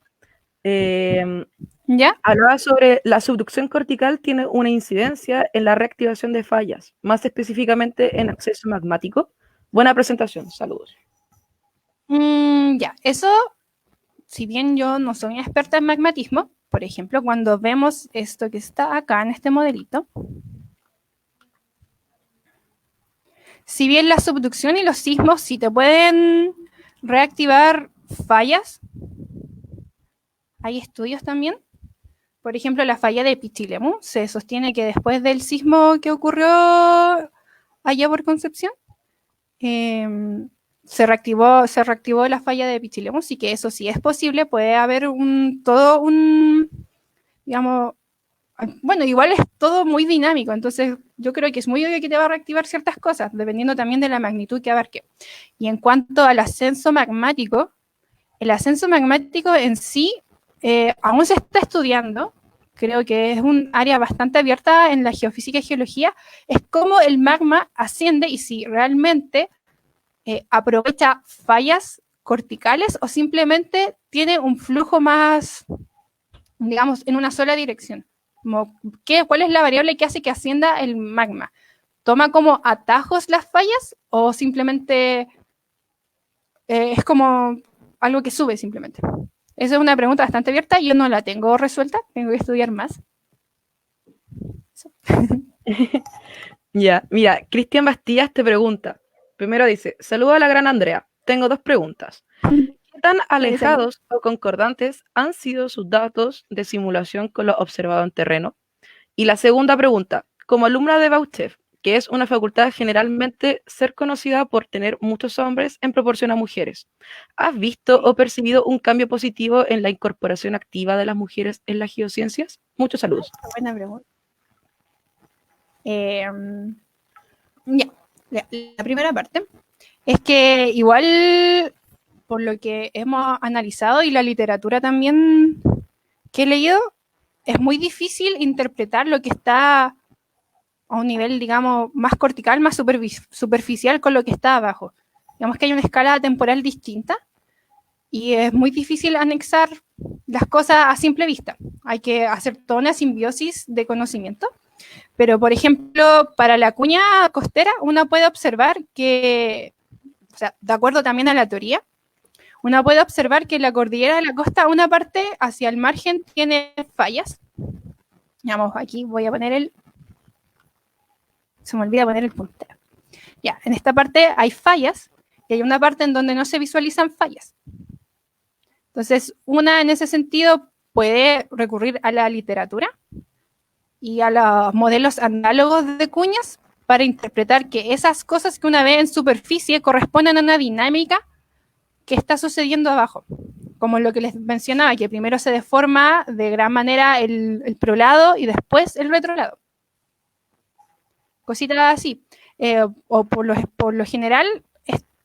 ¿Ya? Hablaba sobre la subducción cortical tiene una incidencia en la reactivación de fallas, más específicamente en acceso magmático. Buena presentación, saludos. Ya, eso, si bien yo no soy una experta en magmatismo, por ejemplo, cuando vemos esto que está acá en este modelito, si bien la subducción y los sismos sí te pueden reactivar fallas, hay estudios también por ejemplo, la falla de Pichilemu se sostiene que después del sismo que ocurrió allá por Concepción, se reactivó la falla de Pichilemu, así que eso sí es posible, puede haber digamos, bueno, igual es todo muy dinámico, entonces yo creo que es muy obvio que te va a reactivar ciertas cosas, dependiendo también de la magnitud que abarque. Y en cuanto al ascenso magmático, el ascenso magmático en sí aún se está estudiando, creo que es un área bastante abierta en la geofísica y geología, es cómo el magma asciende y si realmente aprovecha fallas corticales o simplemente tiene un flujo más, digamos, en una sola dirección. ¿Cuál es la variable que hace que ascienda el magma? ¿Toma como atajos las fallas o simplemente es como algo que sube simplemente? Esa es una pregunta bastante abierta, yo no la tengo resuelta, tengo que estudiar más. Ya, mira, Cristian Bastías te pregunta. Primero dice, saludo a la gran Andrea. Tengo 2 preguntas. ¿Qué tan alejados o concordantes han sido sus datos de simulación con lo observado en terreno? Y la segunda pregunta, como alumna de Bauchef, que es una facultad generalmente ser conocida por tener muchos hombres en proporción a mujeres, ¿has visto o percibido un cambio positivo en la incorporación activa de las mujeres en las geociencias? Muchos saludos. Buena pregunta. Ya, la primera parte es que igual, por lo que hemos analizado y la literatura también que he leído, es muy difícil interpretar lo que está a un nivel, digamos, más cortical, más superficial con lo que está abajo. Digamos que hay una escala temporal distinta y es muy difícil anexar las cosas a simple vista. Hay que hacer toda una simbiosis de conocimiento. Pero, por ejemplo, para la cuña costera, uno puede observar que, o sea, de acuerdo también a la teoría, uno puede observar que la cordillera de la costa, una parte hacia el margen tiene fallas. Digamos, aquí voy a poner se me olvida poner el puntero. Ya, en esta parte hay fallas y hay una parte en donde no se visualizan fallas. Entonces, una en ese sentido puede recurrir a la literatura y a los modelos análogos de cuñas para interpretar que esas cosas que una ve en superficie corresponden a una dinámica que está sucediendo abajo. Como lo que les mencionaba, que primero se deforma de gran manera el prolado y después el retrolado. Cositas así. O por lo general,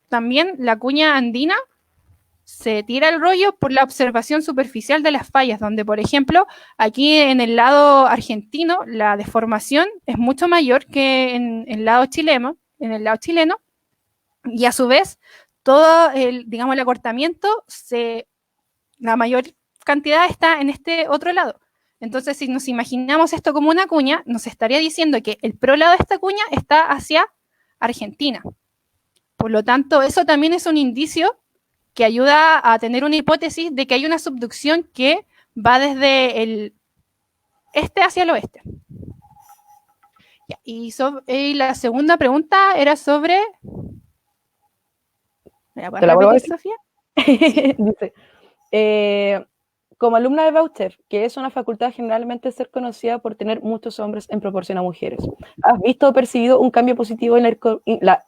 también la cuña andina se tira el rollo por la observación superficial de las fallas, donde, por ejemplo, aquí en el lado argentino, la deformación es mucho mayor que en el lado chileno, y a su vez, todo digamos, el acortamiento, la mayor cantidad está en este otro lado. Entonces, si nos imaginamos esto como una cuña, nos estaría diciendo que el prolado de esta cuña está hacia Argentina. Por lo tanto, eso también es un indicio que ayuda a tener una hipótesis de que hay una subducción que va desde el este hacia el oeste. Ya, y la segunda pregunta era sobre... ¿Me la puedes repetir, Sofía? Sí. Dice, como alumna de Bauchef, que es una facultad generalmente ser conocida por tener muchos hombres en proporción a mujeres, ¿has visto o percibido un cambio positivo en la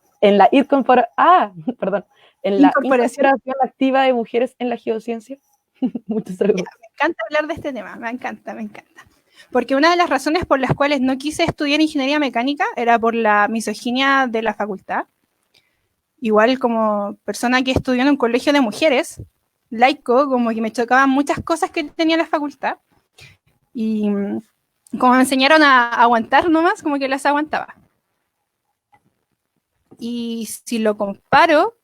incorporación activa de mujeres en la geociencia? Muchos saludos. Me encanta hablar de este tema, me encanta. Porque una de las razones por las cuales no quise estudiar ingeniería mecánica era por la misoginia de la facultad. Igual como persona que estudió en un colegio de mujeres, laico, como que me chocaban muchas cosas que tenía la facultad. Y como me enseñaron a aguantar nomás, como que las aguantaba. Y si lo comparo,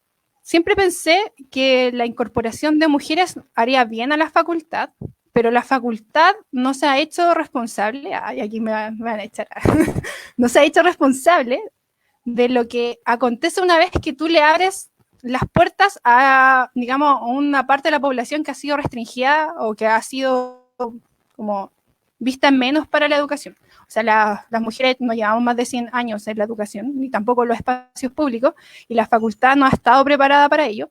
siempre pensé que la incorporación de mujeres haría bien a la facultad, pero la facultad no se ha hecho responsable, aquí me van a echar, no se ha hecho responsable de lo que acontece una vez que tú le abres las puertas a, digamos, una parte de la población que ha sido restringida o que ha sido como vista menos para la educación. O sea, las mujeres no llevamos más de 100 años en la educación, ni tampoco en los espacios públicos, y la facultad no ha estado preparada para ello.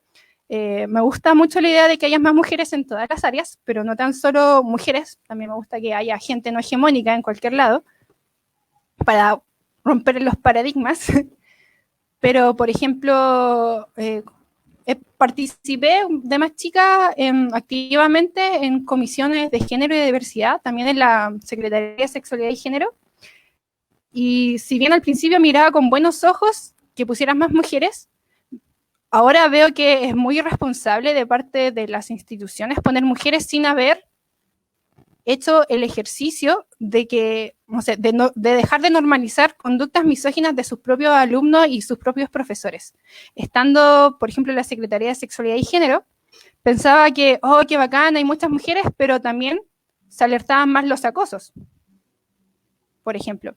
Me gusta mucho la idea de que haya más mujeres en todas las áreas, pero no tan solo mujeres, también me gusta que haya gente no hegemónica en cualquier lado, para romper los paradigmas. Pero, por ejemplo, participé de más chica activamente en comisiones de género y de diversidad, también en la Secretaría de Sexualidad y Género. Y si bien al principio miraba con buenos ojos que pusieran más mujeres, ahora veo que es muy irresponsable de parte de las instituciones poner mujeres sin haber hecho el ejercicio de que, no sé, de dejar de normalizar conductas misóginas de sus propios alumnos y sus propios profesores. Estando, por ejemplo, en la Secretaría de Sexualidad y Género, pensaba que, oh, qué bacán, hay muchas mujeres, pero también se alertaban más los acosos, por ejemplo.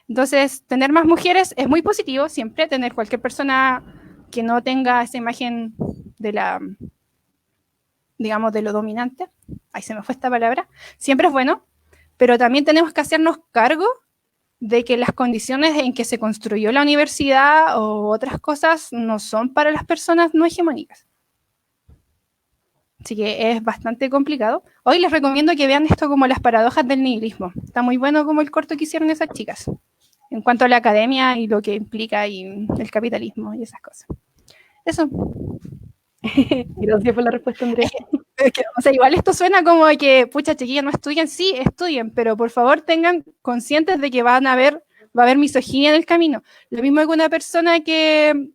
Entonces, tener más mujeres es muy positivo, siempre tener cualquier persona que no tenga esa imagen de la, digamos, de lo dominante, ahí se me fue esta palabra, siempre es bueno, pero también tenemos que hacernos cargo de que las condiciones en que se construyó la universidad o otras cosas no son para las personas no hegemónicas. Así que es bastante complicado. Hoy les recomiendo que vean esto como las paradojas del nihilismo. Está muy bueno como el corto que hicieron esas chicas, en cuanto a la academia y lo que implica y el capitalismo y esas cosas. Eso. Gracias por la respuesta, Andrea. O sea, igual esto suena como que, pucha, chiquillas, no estudian, sí, estudien, pero por favor tengan conscientes de que va a haber misoginia en el camino. Lo mismo que una persona que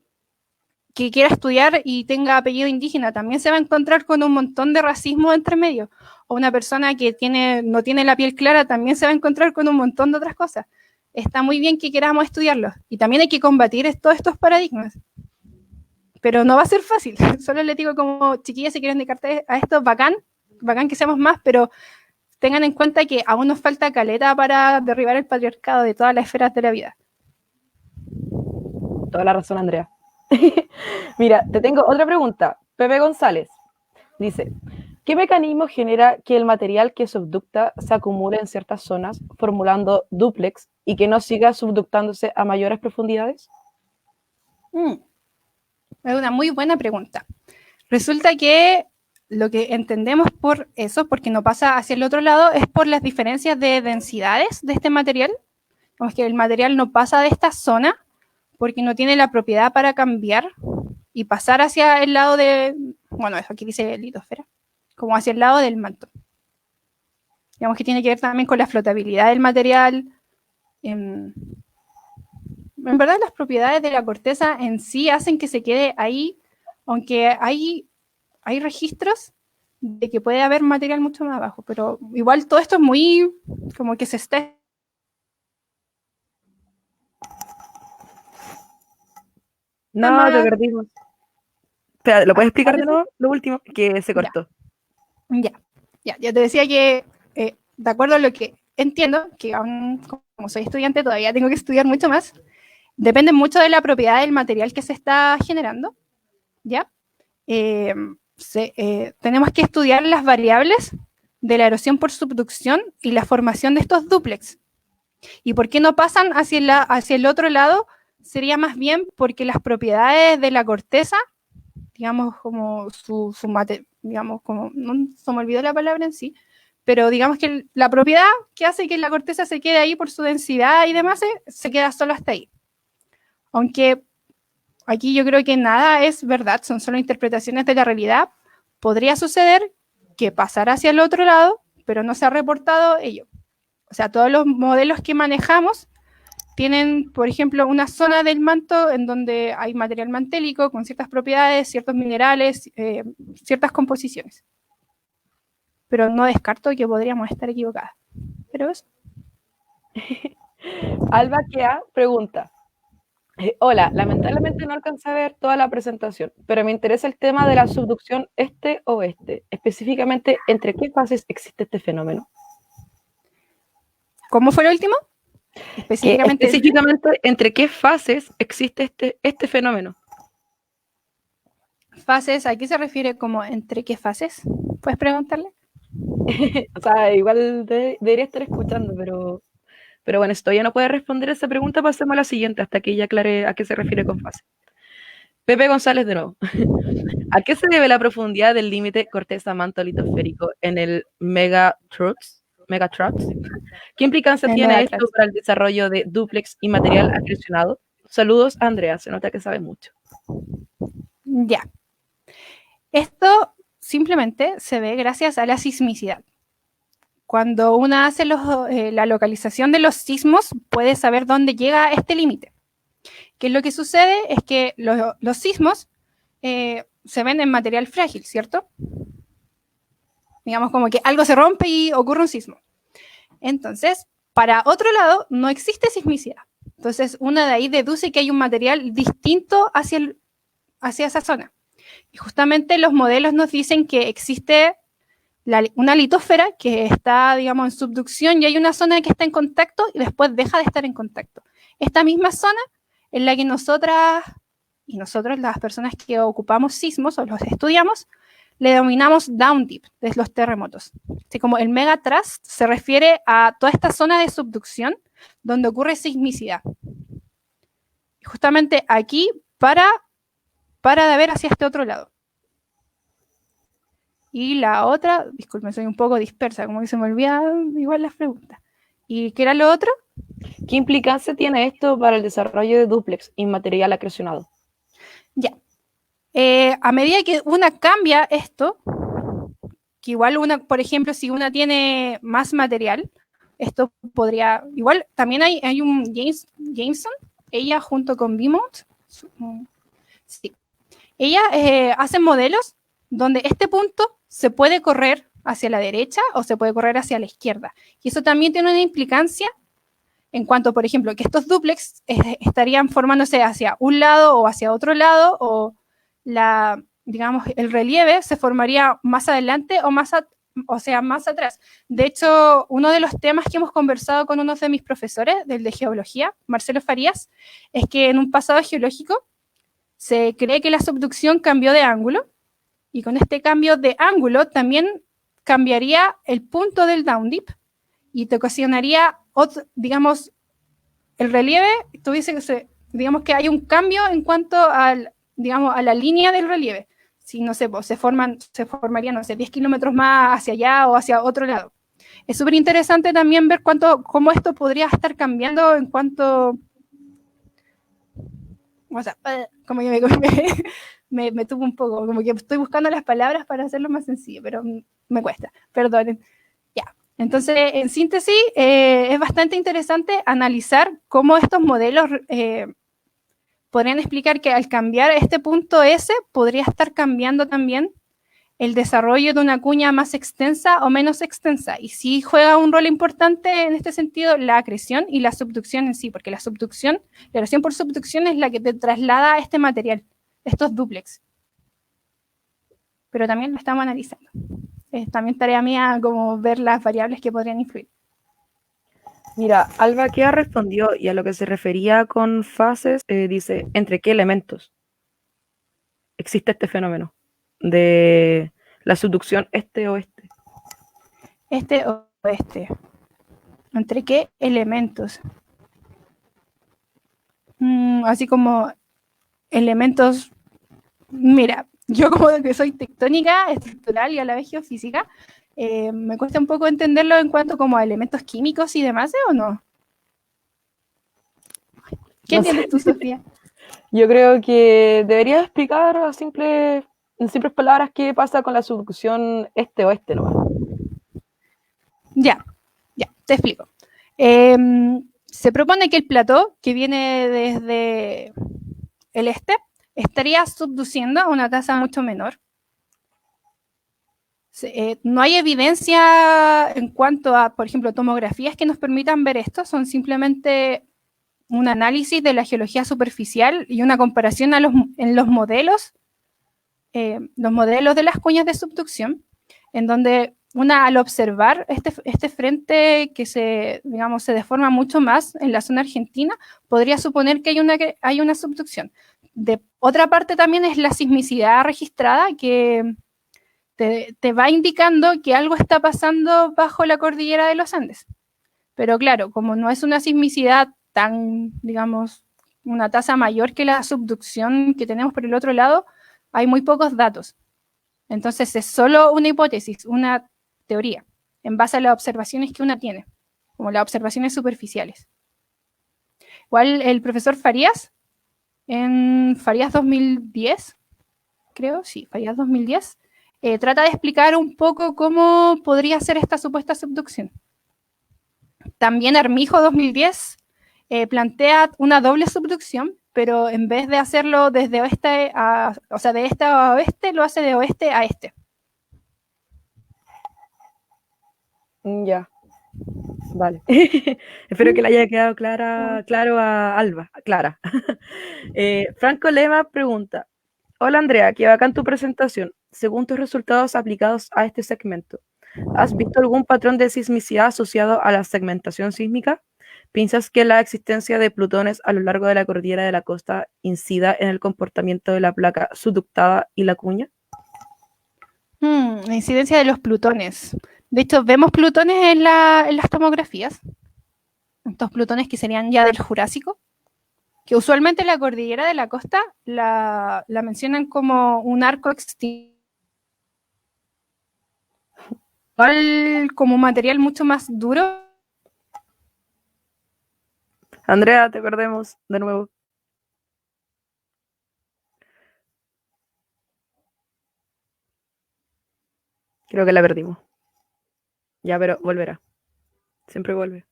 quiera estudiar y tenga apellido indígena, también se va a encontrar con un montón de racismo entre medio. O una persona que no tiene la piel clara también se va a encontrar con un montón de otras cosas. Está muy bien que queramos estudiarlos. Y también hay que combatir todos estos paradigmas. Pero no va a ser fácil. Solo les digo como, chiquillas, si quieren dedicarte a esto, bacán que seamos más, pero tengan en cuenta que aún nos falta caleta para derribar el patriarcado de todas las esferas de la vida. Toda la razón, Andrea. Mira, te tengo otra pregunta. Pepe González dice, ¿qué mecanismo genera que el material que subducta se acumule en ciertas zonas, formulando dúplex y que no siga subductándose a mayores profundidades? Es una muy buena pregunta. Resulta que lo que entendemos por eso, porque no pasa hacia el otro lado, es por las diferencias de densidades de este material. Como que el material no pasa de esta zona porque no tiene la propiedad para cambiar y pasar hacia el lado de, bueno, eso aquí dice litosfera, como hacia el lado del manto. Digamos que tiene que ver también con la flotabilidad del material. En verdad, las propiedades de la corteza en sí hacen que se quede ahí, aunque hay registros de que puede haber material mucho más abajo, pero igual todo esto es muy como que se está... No, te perdimos. Espera, ¿lo puedes explicar de nuevo? Lo último, que se cortó. Ya te decía que, de acuerdo a lo que entiendo, que aún como soy estudiante todavía tengo que estudiar mucho más, depende mucho de la propiedad del material que se está generando, ¿ya? Tenemos que estudiar las variables de la erosión por subducción y la formación de estos dúplex. ¿Y por qué no pasan hacia el otro lado? Sería más bien porque las propiedades de la corteza, digamos como digamos como, no se me olvidó la palabra en sí, pero digamos que la propiedad que hace que la corteza se quede ahí por su densidad y demás, se queda solo hasta ahí. Aunque aquí yo creo que nada es verdad, son solo interpretaciones de la realidad. Podría suceder que pasara hacia el otro lado, pero no se ha reportado ello. O sea, todos los modelos que manejamos tienen, por ejemplo, una zona del manto en donde hay material mantélico con ciertas propiedades, ciertos minerales, ciertas composiciones. Pero no descarto que podríamos estar equivocadas. Pero eso. Alba Kea pregunta, hola, lamentablemente no alcancé a ver toda la presentación, pero me interesa el tema de la subducción este-oeste, específicamente entre qué fases existe este fenómeno. ¿Cómo fue lo último? Específicamente entre qué fases existe este fenómeno. ¿Fases? ¿A qué se refiere como entre qué fases? ¿Puedes preguntarle? O sea, igual debería estar escuchando, pero bueno, si todavía no puede responder esa pregunta, pasemos a la siguiente hasta que ella aclare a qué se refiere con fase. Pepe González de nuevo. ¿A qué se debe la profundidad del límite corteza-manto litosférico en el Megatrox? ¿Qué implicancia El tiene esto Megatras. para el desarrollo de dúplex y material acrecionado? Saludos, Andrea, se nota que sabe mucho. Ya. Esto simplemente se ve gracias a la sismicidad. Cuando uno hace la localización de los sismos, puede saber dónde llega este límite. ¿Qué es lo que sucede? Es que los sismos se ven en material frágil, ¿cierto? Digamos como que algo se rompe y ocurre un sismo. Entonces, para otro lado, no existe sismicidad. Entonces, una de ahí deduce que hay un material distinto hacia esa zona. Y justamente los modelos nos dicen que existe una litosfera que está, digamos, en subducción y hay una zona que está en contacto y después deja de estar en contacto. Esta misma zona en la que nosotras y nosotros, las personas que ocupamos sismos o los estudiamos, le denominamos down dip de los terremotos. Así como el megatrust se refiere a toda esta zona de subducción donde ocurre sismicidad. Y justamente aquí para de ver hacia este otro lado. Y la otra, disculpen, soy un poco dispersa, como que se me olvidan igual las preguntas. ¿Y qué era lo otro? ¿Qué implicancia tiene esto para el desarrollo de dúplex y material acrecionado? Ya. A medida que una cambia esto, que igual una, por ejemplo, si una tiene más material, esto podría, igual también hay un Jameson, ella junto con Beaumont, sí, ella hace modelos donde este punto se puede correr hacia la derecha o se puede correr hacia la izquierda. Y eso también tiene una implicancia en cuanto, por ejemplo, que estos dúplex estarían formándose hacia un lado o hacia otro lado, o digamos, el relieve se formaría más adelante o más atrás. De hecho, uno de los temas que hemos conversado con uno de mis profesores, del de geología, Marcelo Farías, es que en un pasado geológico se cree que la subducción cambió de ángulo, y con este cambio de ángulo también cambiaría el punto del down dip y te ocasionaría, digamos, el relieve, tú dices que digamos que hay un cambio en cuanto digamos, a la línea del relieve. Si, no sé, pues, se formaría, no sé, 10 kilómetros más hacia allá o hacia otro lado. Es súper interesante también ver cómo esto podría estar cambiando en cuanto... O sea, como que me tuvo un poco, como que estoy buscando las palabras para hacerlo más sencillo, pero me cuesta, perdonen. Ya, entonces, en síntesis, es bastante interesante analizar cómo estos modelos podrían explicar que al cambiar este punto S, podría estar cambiando también el desarrollo de una cuña más extensa o menos extensa. Y sí juega un rol importante en este sentido la acreción y la subducción en sí, porque la erosión por subducción es la que te traslada este material, estos dúplex. Pero también lo estamos analizando. Es también tarea mía como ver las variables que podrían influir. Mira, Alba Kea respondió y a lo que se refería con fases, dice, ¿entre qué elementos existe este fenómeno de la subducción este-oeste? Este-oeste. ¿Entre qué elementos? Así como elementos... Mira, yo como que soy tectónica, estructural y a la vez geofísica, me cuesta un poco entenderlo en cuanto como a elementos químicos y demás, ¿o no? ¿Qué entiendes tú, Sofía? Yo creo que debería explicar en simples palabras qué pasa con la subducción este-oeste nomás. Ya, te explico. Se propone que el plató, que viene desde el este, estaría subduciendo a una tasa mucho menor. No hay evidencia en cuanto a, por ejemplo, tomografías que nos permitan ver esto, son simplemente un análisis de la geología superficial y una comparación en los modelos de las cuñas de subducción, en donde al observar este frente que se deforma mucho más en la zona argentina, podría suponer que hay una subducción. De otra parte también es la sismicidad registrada, que te va indicando que algo está pasando bajo la cordillera de los Andes. Pero claro, como no es una sismicidad tan, digamos, una tasa mayor que la subducción que tenemos por el otro lado, hay muy pocos datos. Entonces es solo una hipótesis, una teoría, en base a las observaciones que una tiene, como las observaciones superficiales. Igual el profesor Farías, en Farías 2010, creo, sí, Farías 2010, trata de explicar un poco cómo podría ser esta supuesta subducción. También Armijo 2010 plantea una doble subducción, pero en vez de hacerlo desde oeste a, o sea, de este a oeste, lo hace de oeste a este. Ya. Vale. Espero que le haya quedado claro a Alba, Clara. Franco Lema pregunta: Hola Andrea, qué bacán tu presentación. Según tus resultados aplicados a este segmento, ¿has visto algún patrón de sismicidad asociado a la segmentación sísmica? ¿Piensas que la existencia de plutones a lo largo de la cordillera de la costa incida en el comportamiento de la placa subductada y la cuña? La incidencia de los plutones. De hecho, vemos plutones en las tomografías. Estos plutones que serían ya del Jurásico, que usualmente la cordillera de la costa la mencionan como un arco extinto, como un material mucho más duro. Andrea, te perdemos de nuevo. Creo que la perdimos. Ya, pero volverá. Siempre vuelve.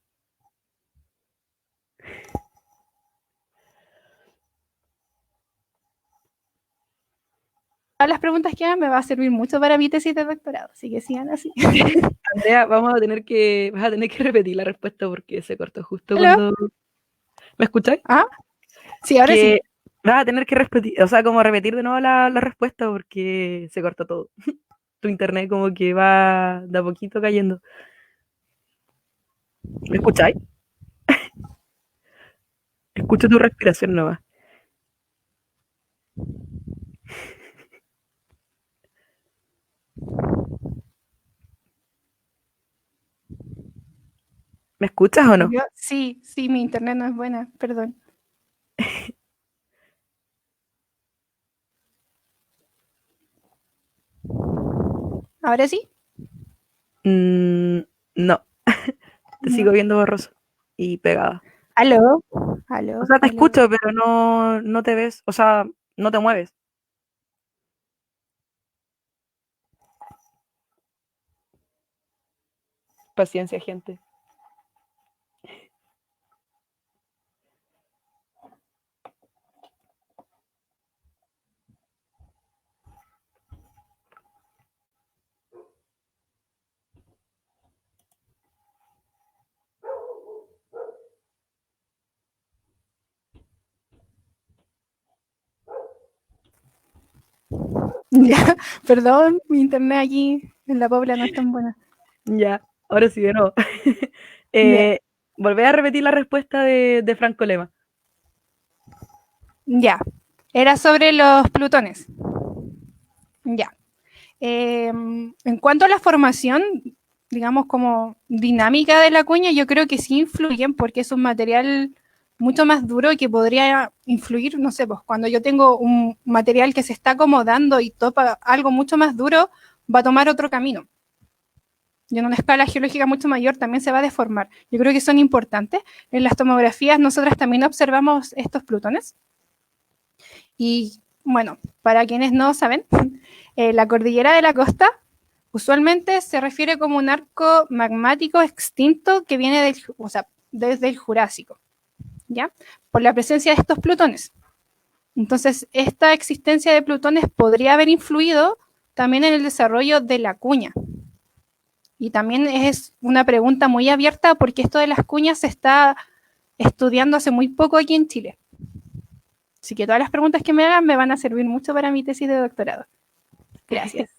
Todas las preguntas que hagan me va a servir mucho para mi tesis de doctorado, así que sigan así. Andrea, vas a tener que repetir la respuesta porque se cortó justo ¿Aló? cuando... ¿Me escucháis? ¿Ah? Sí, ahora Que sí. vas a tener que repetir, o sea, como repetir de nuevo la respuesta porque se cortó todo. Tu internet como que va de a poquito cayendo. ¿Me escucháis? Escucho tu respiración nomás. ¿Me escuchas o no? Sí, mi internet no es buena, perdón. ¿Ahora sí? No. Te sigo viendo borroso y pegada. ¿Aló? O ¿Aló? sea, te ¿Aló? escucho, pero no te ves, o sea, no te mueves. Paciencia, gente. Ya, perdón, mi internet aquí en la Pobla no es tan buena. Ya, ahora sí, de nuevo. Ya. Volvé a repetir la respuesta de Franco Lema. Ya, era sobre los plutones. Ya. En cuanto a la formación, digamos como dinámica de la cuña, yo creo que sí influyen porque es un material mucho más duro y que podría influir, no sé, pues cuando yo tengo un material que se está acomodando y topa algo mucho más duro, va a tomar otro camino. Y en una escala geológica mucho mayor también se va a deformar. Yo creo que son importantes. En las tomografías nosotras también observamos estos plutones. Y bueno, para quienes no saben, la cordillera de la costa usualmente se refiere como un arco magmático extinto que viene desde el Jurásico, ¿ya? Por la presencia de estos plutones. Entonces, esta existencia de plutones podría haber influido también en el desarrollo de la cuña. Y también es una pregunta muy abierta porque esto de las cuñas se está estudiando hace muy poco aquí en Chile. Así que todas las preguntas que me hagan me van a servir mucho para mi tesis de doctorado. Gracias.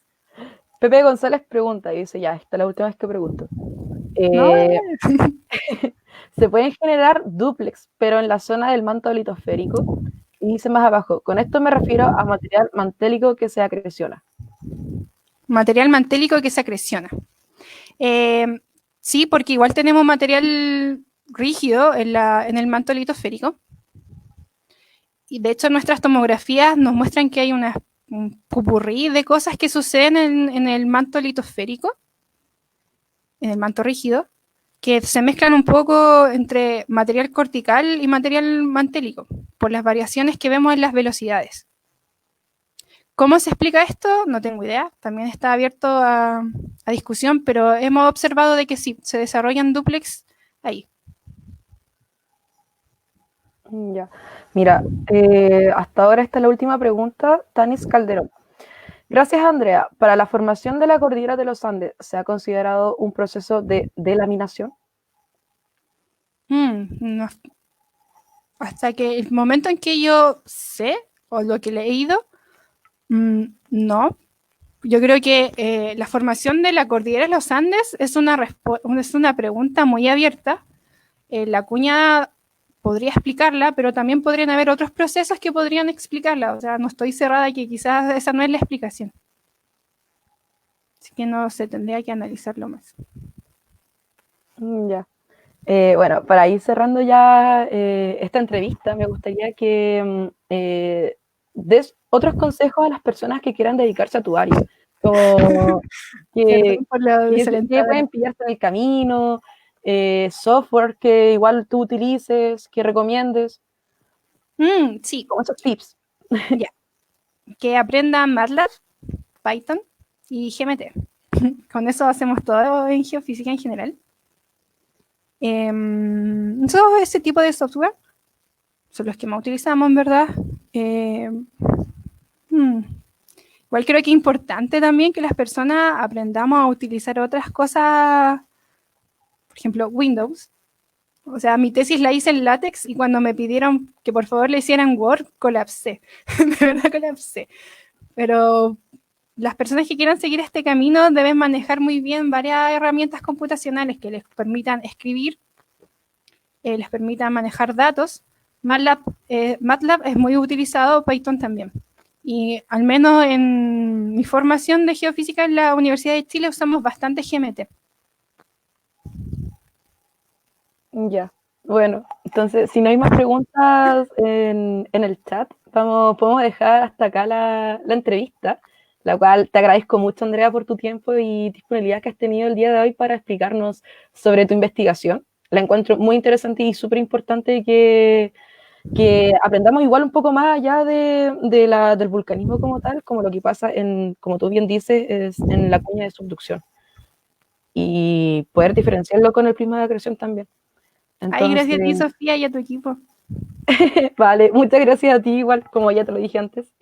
Pepe González pregunta, y dice, ya, esta es la última vez que pregunto. No, Se pueden generar dúplex, pero en la zona del manto litosférico. Y dice más abajo, con esto me refiero a material mantélico que se acreciona. material mantélico que se acreciona. Sí, porque igual tenemos material rígido en el manto litosférico. Y de hecho nuestras tomografías nos muestran que hay un pupurrí de cosas que suceden en el manto litosférico, en el manto rígido, que se mezclan un poco entre material cortical y material mantélico, por las variaciones que vemos en las velocidades. ¿Cómo se explica esto? No tengo idea. También está abierto a discusión, pero hemos observado de que sí, se desarrollan dúplex ahí. Ya. Mira, hasta ahora esta es la última pregunta. Tanis Calderón. Gracias, Andrea. Para la formación de la cordillera de los Andes, ¿se ha considerado un proceso de delaminación? No. Hasta que el momento en que yo sé, o lo que he leído, no. Yo creo que la formación de la cordillera de los Andes es una pregunta muy abierta. La cuña podría explicarla, pero también podrían haber otros procesos que podrían explicarla. O sea, no estoy cerrada que quizás esa no es la explicación. Así que no se tendría que analizarlo más. Ya. Bueno, para ir cerrando ya esta entrevista, me gustaría que des otros consejos a las personas que quieran dedicarse a tu área. Como que pueden pillarse en el camino, software que igual tú utilices, que recomiendes. Sí. Como esos tips. Ya. Que aprendan MATLAB, Python y GMT. Con eso hacemos todo en geofísica en general. Todo ese tipo de software son los que más utilizamos, en verdad. Igual creo que es importante también que las personas aprendamos a utilizar otras cosas, por ejemplo, Windows. O sea, mi tesis la hice en LaTeX y cuando me pidieron que por favor le hicieran Word, colapsé. De verdad colapsé. Pero las personas que quieran seguir este camino deben manejar muy bien varias herramientas computacionales que les permitan escribir, les permitan manejar datos. MATLAB es muy utilizado, Python también. Y al menos en mi formación de geofísica en la Universidad de Chile usamos bastante GMT. Ya, bueno, entonces si no hay más preguntas en el chat, podemos dejar hasta acá la entrevista, la cual te agradezco mucho, Andrea, por tu tiempo y disponibilidad que has tenido el día de hoy para explicarnos sobre tu investigación. La encuentro muy interesante y súper importante que aprendamos igual un poco más allá del vulcanismo como tal, como lo que pasa como tú bien dices, es en la cuña de subducción. Y poder diferenciarlo con el prisma de acreción también. Entonces, gracias a ti, Sofía, y a tu equipo. Vale, muchas gracias a ti, igual, como ya te lo dije antes.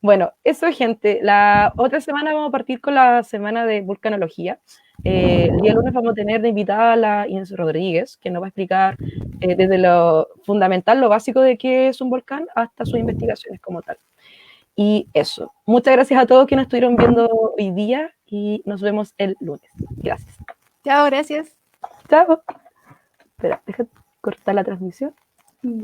Bueno, eso, gente. La otra semana vamos a partir con la semana de vulcanología. El día lunes vamos a tener de invitada a la Inés Rodríguez, que nos va a explicar desde lo fundamental, lo básico de qué es un volcán, hasta sus investigaciones como tal. Y eso. Muchas gracias a todos quienes estuvieron viendo hoy día y nos vemos el lunes. Gracias. Chao, gracias. Chao. Espera, deja cortar la transmisión.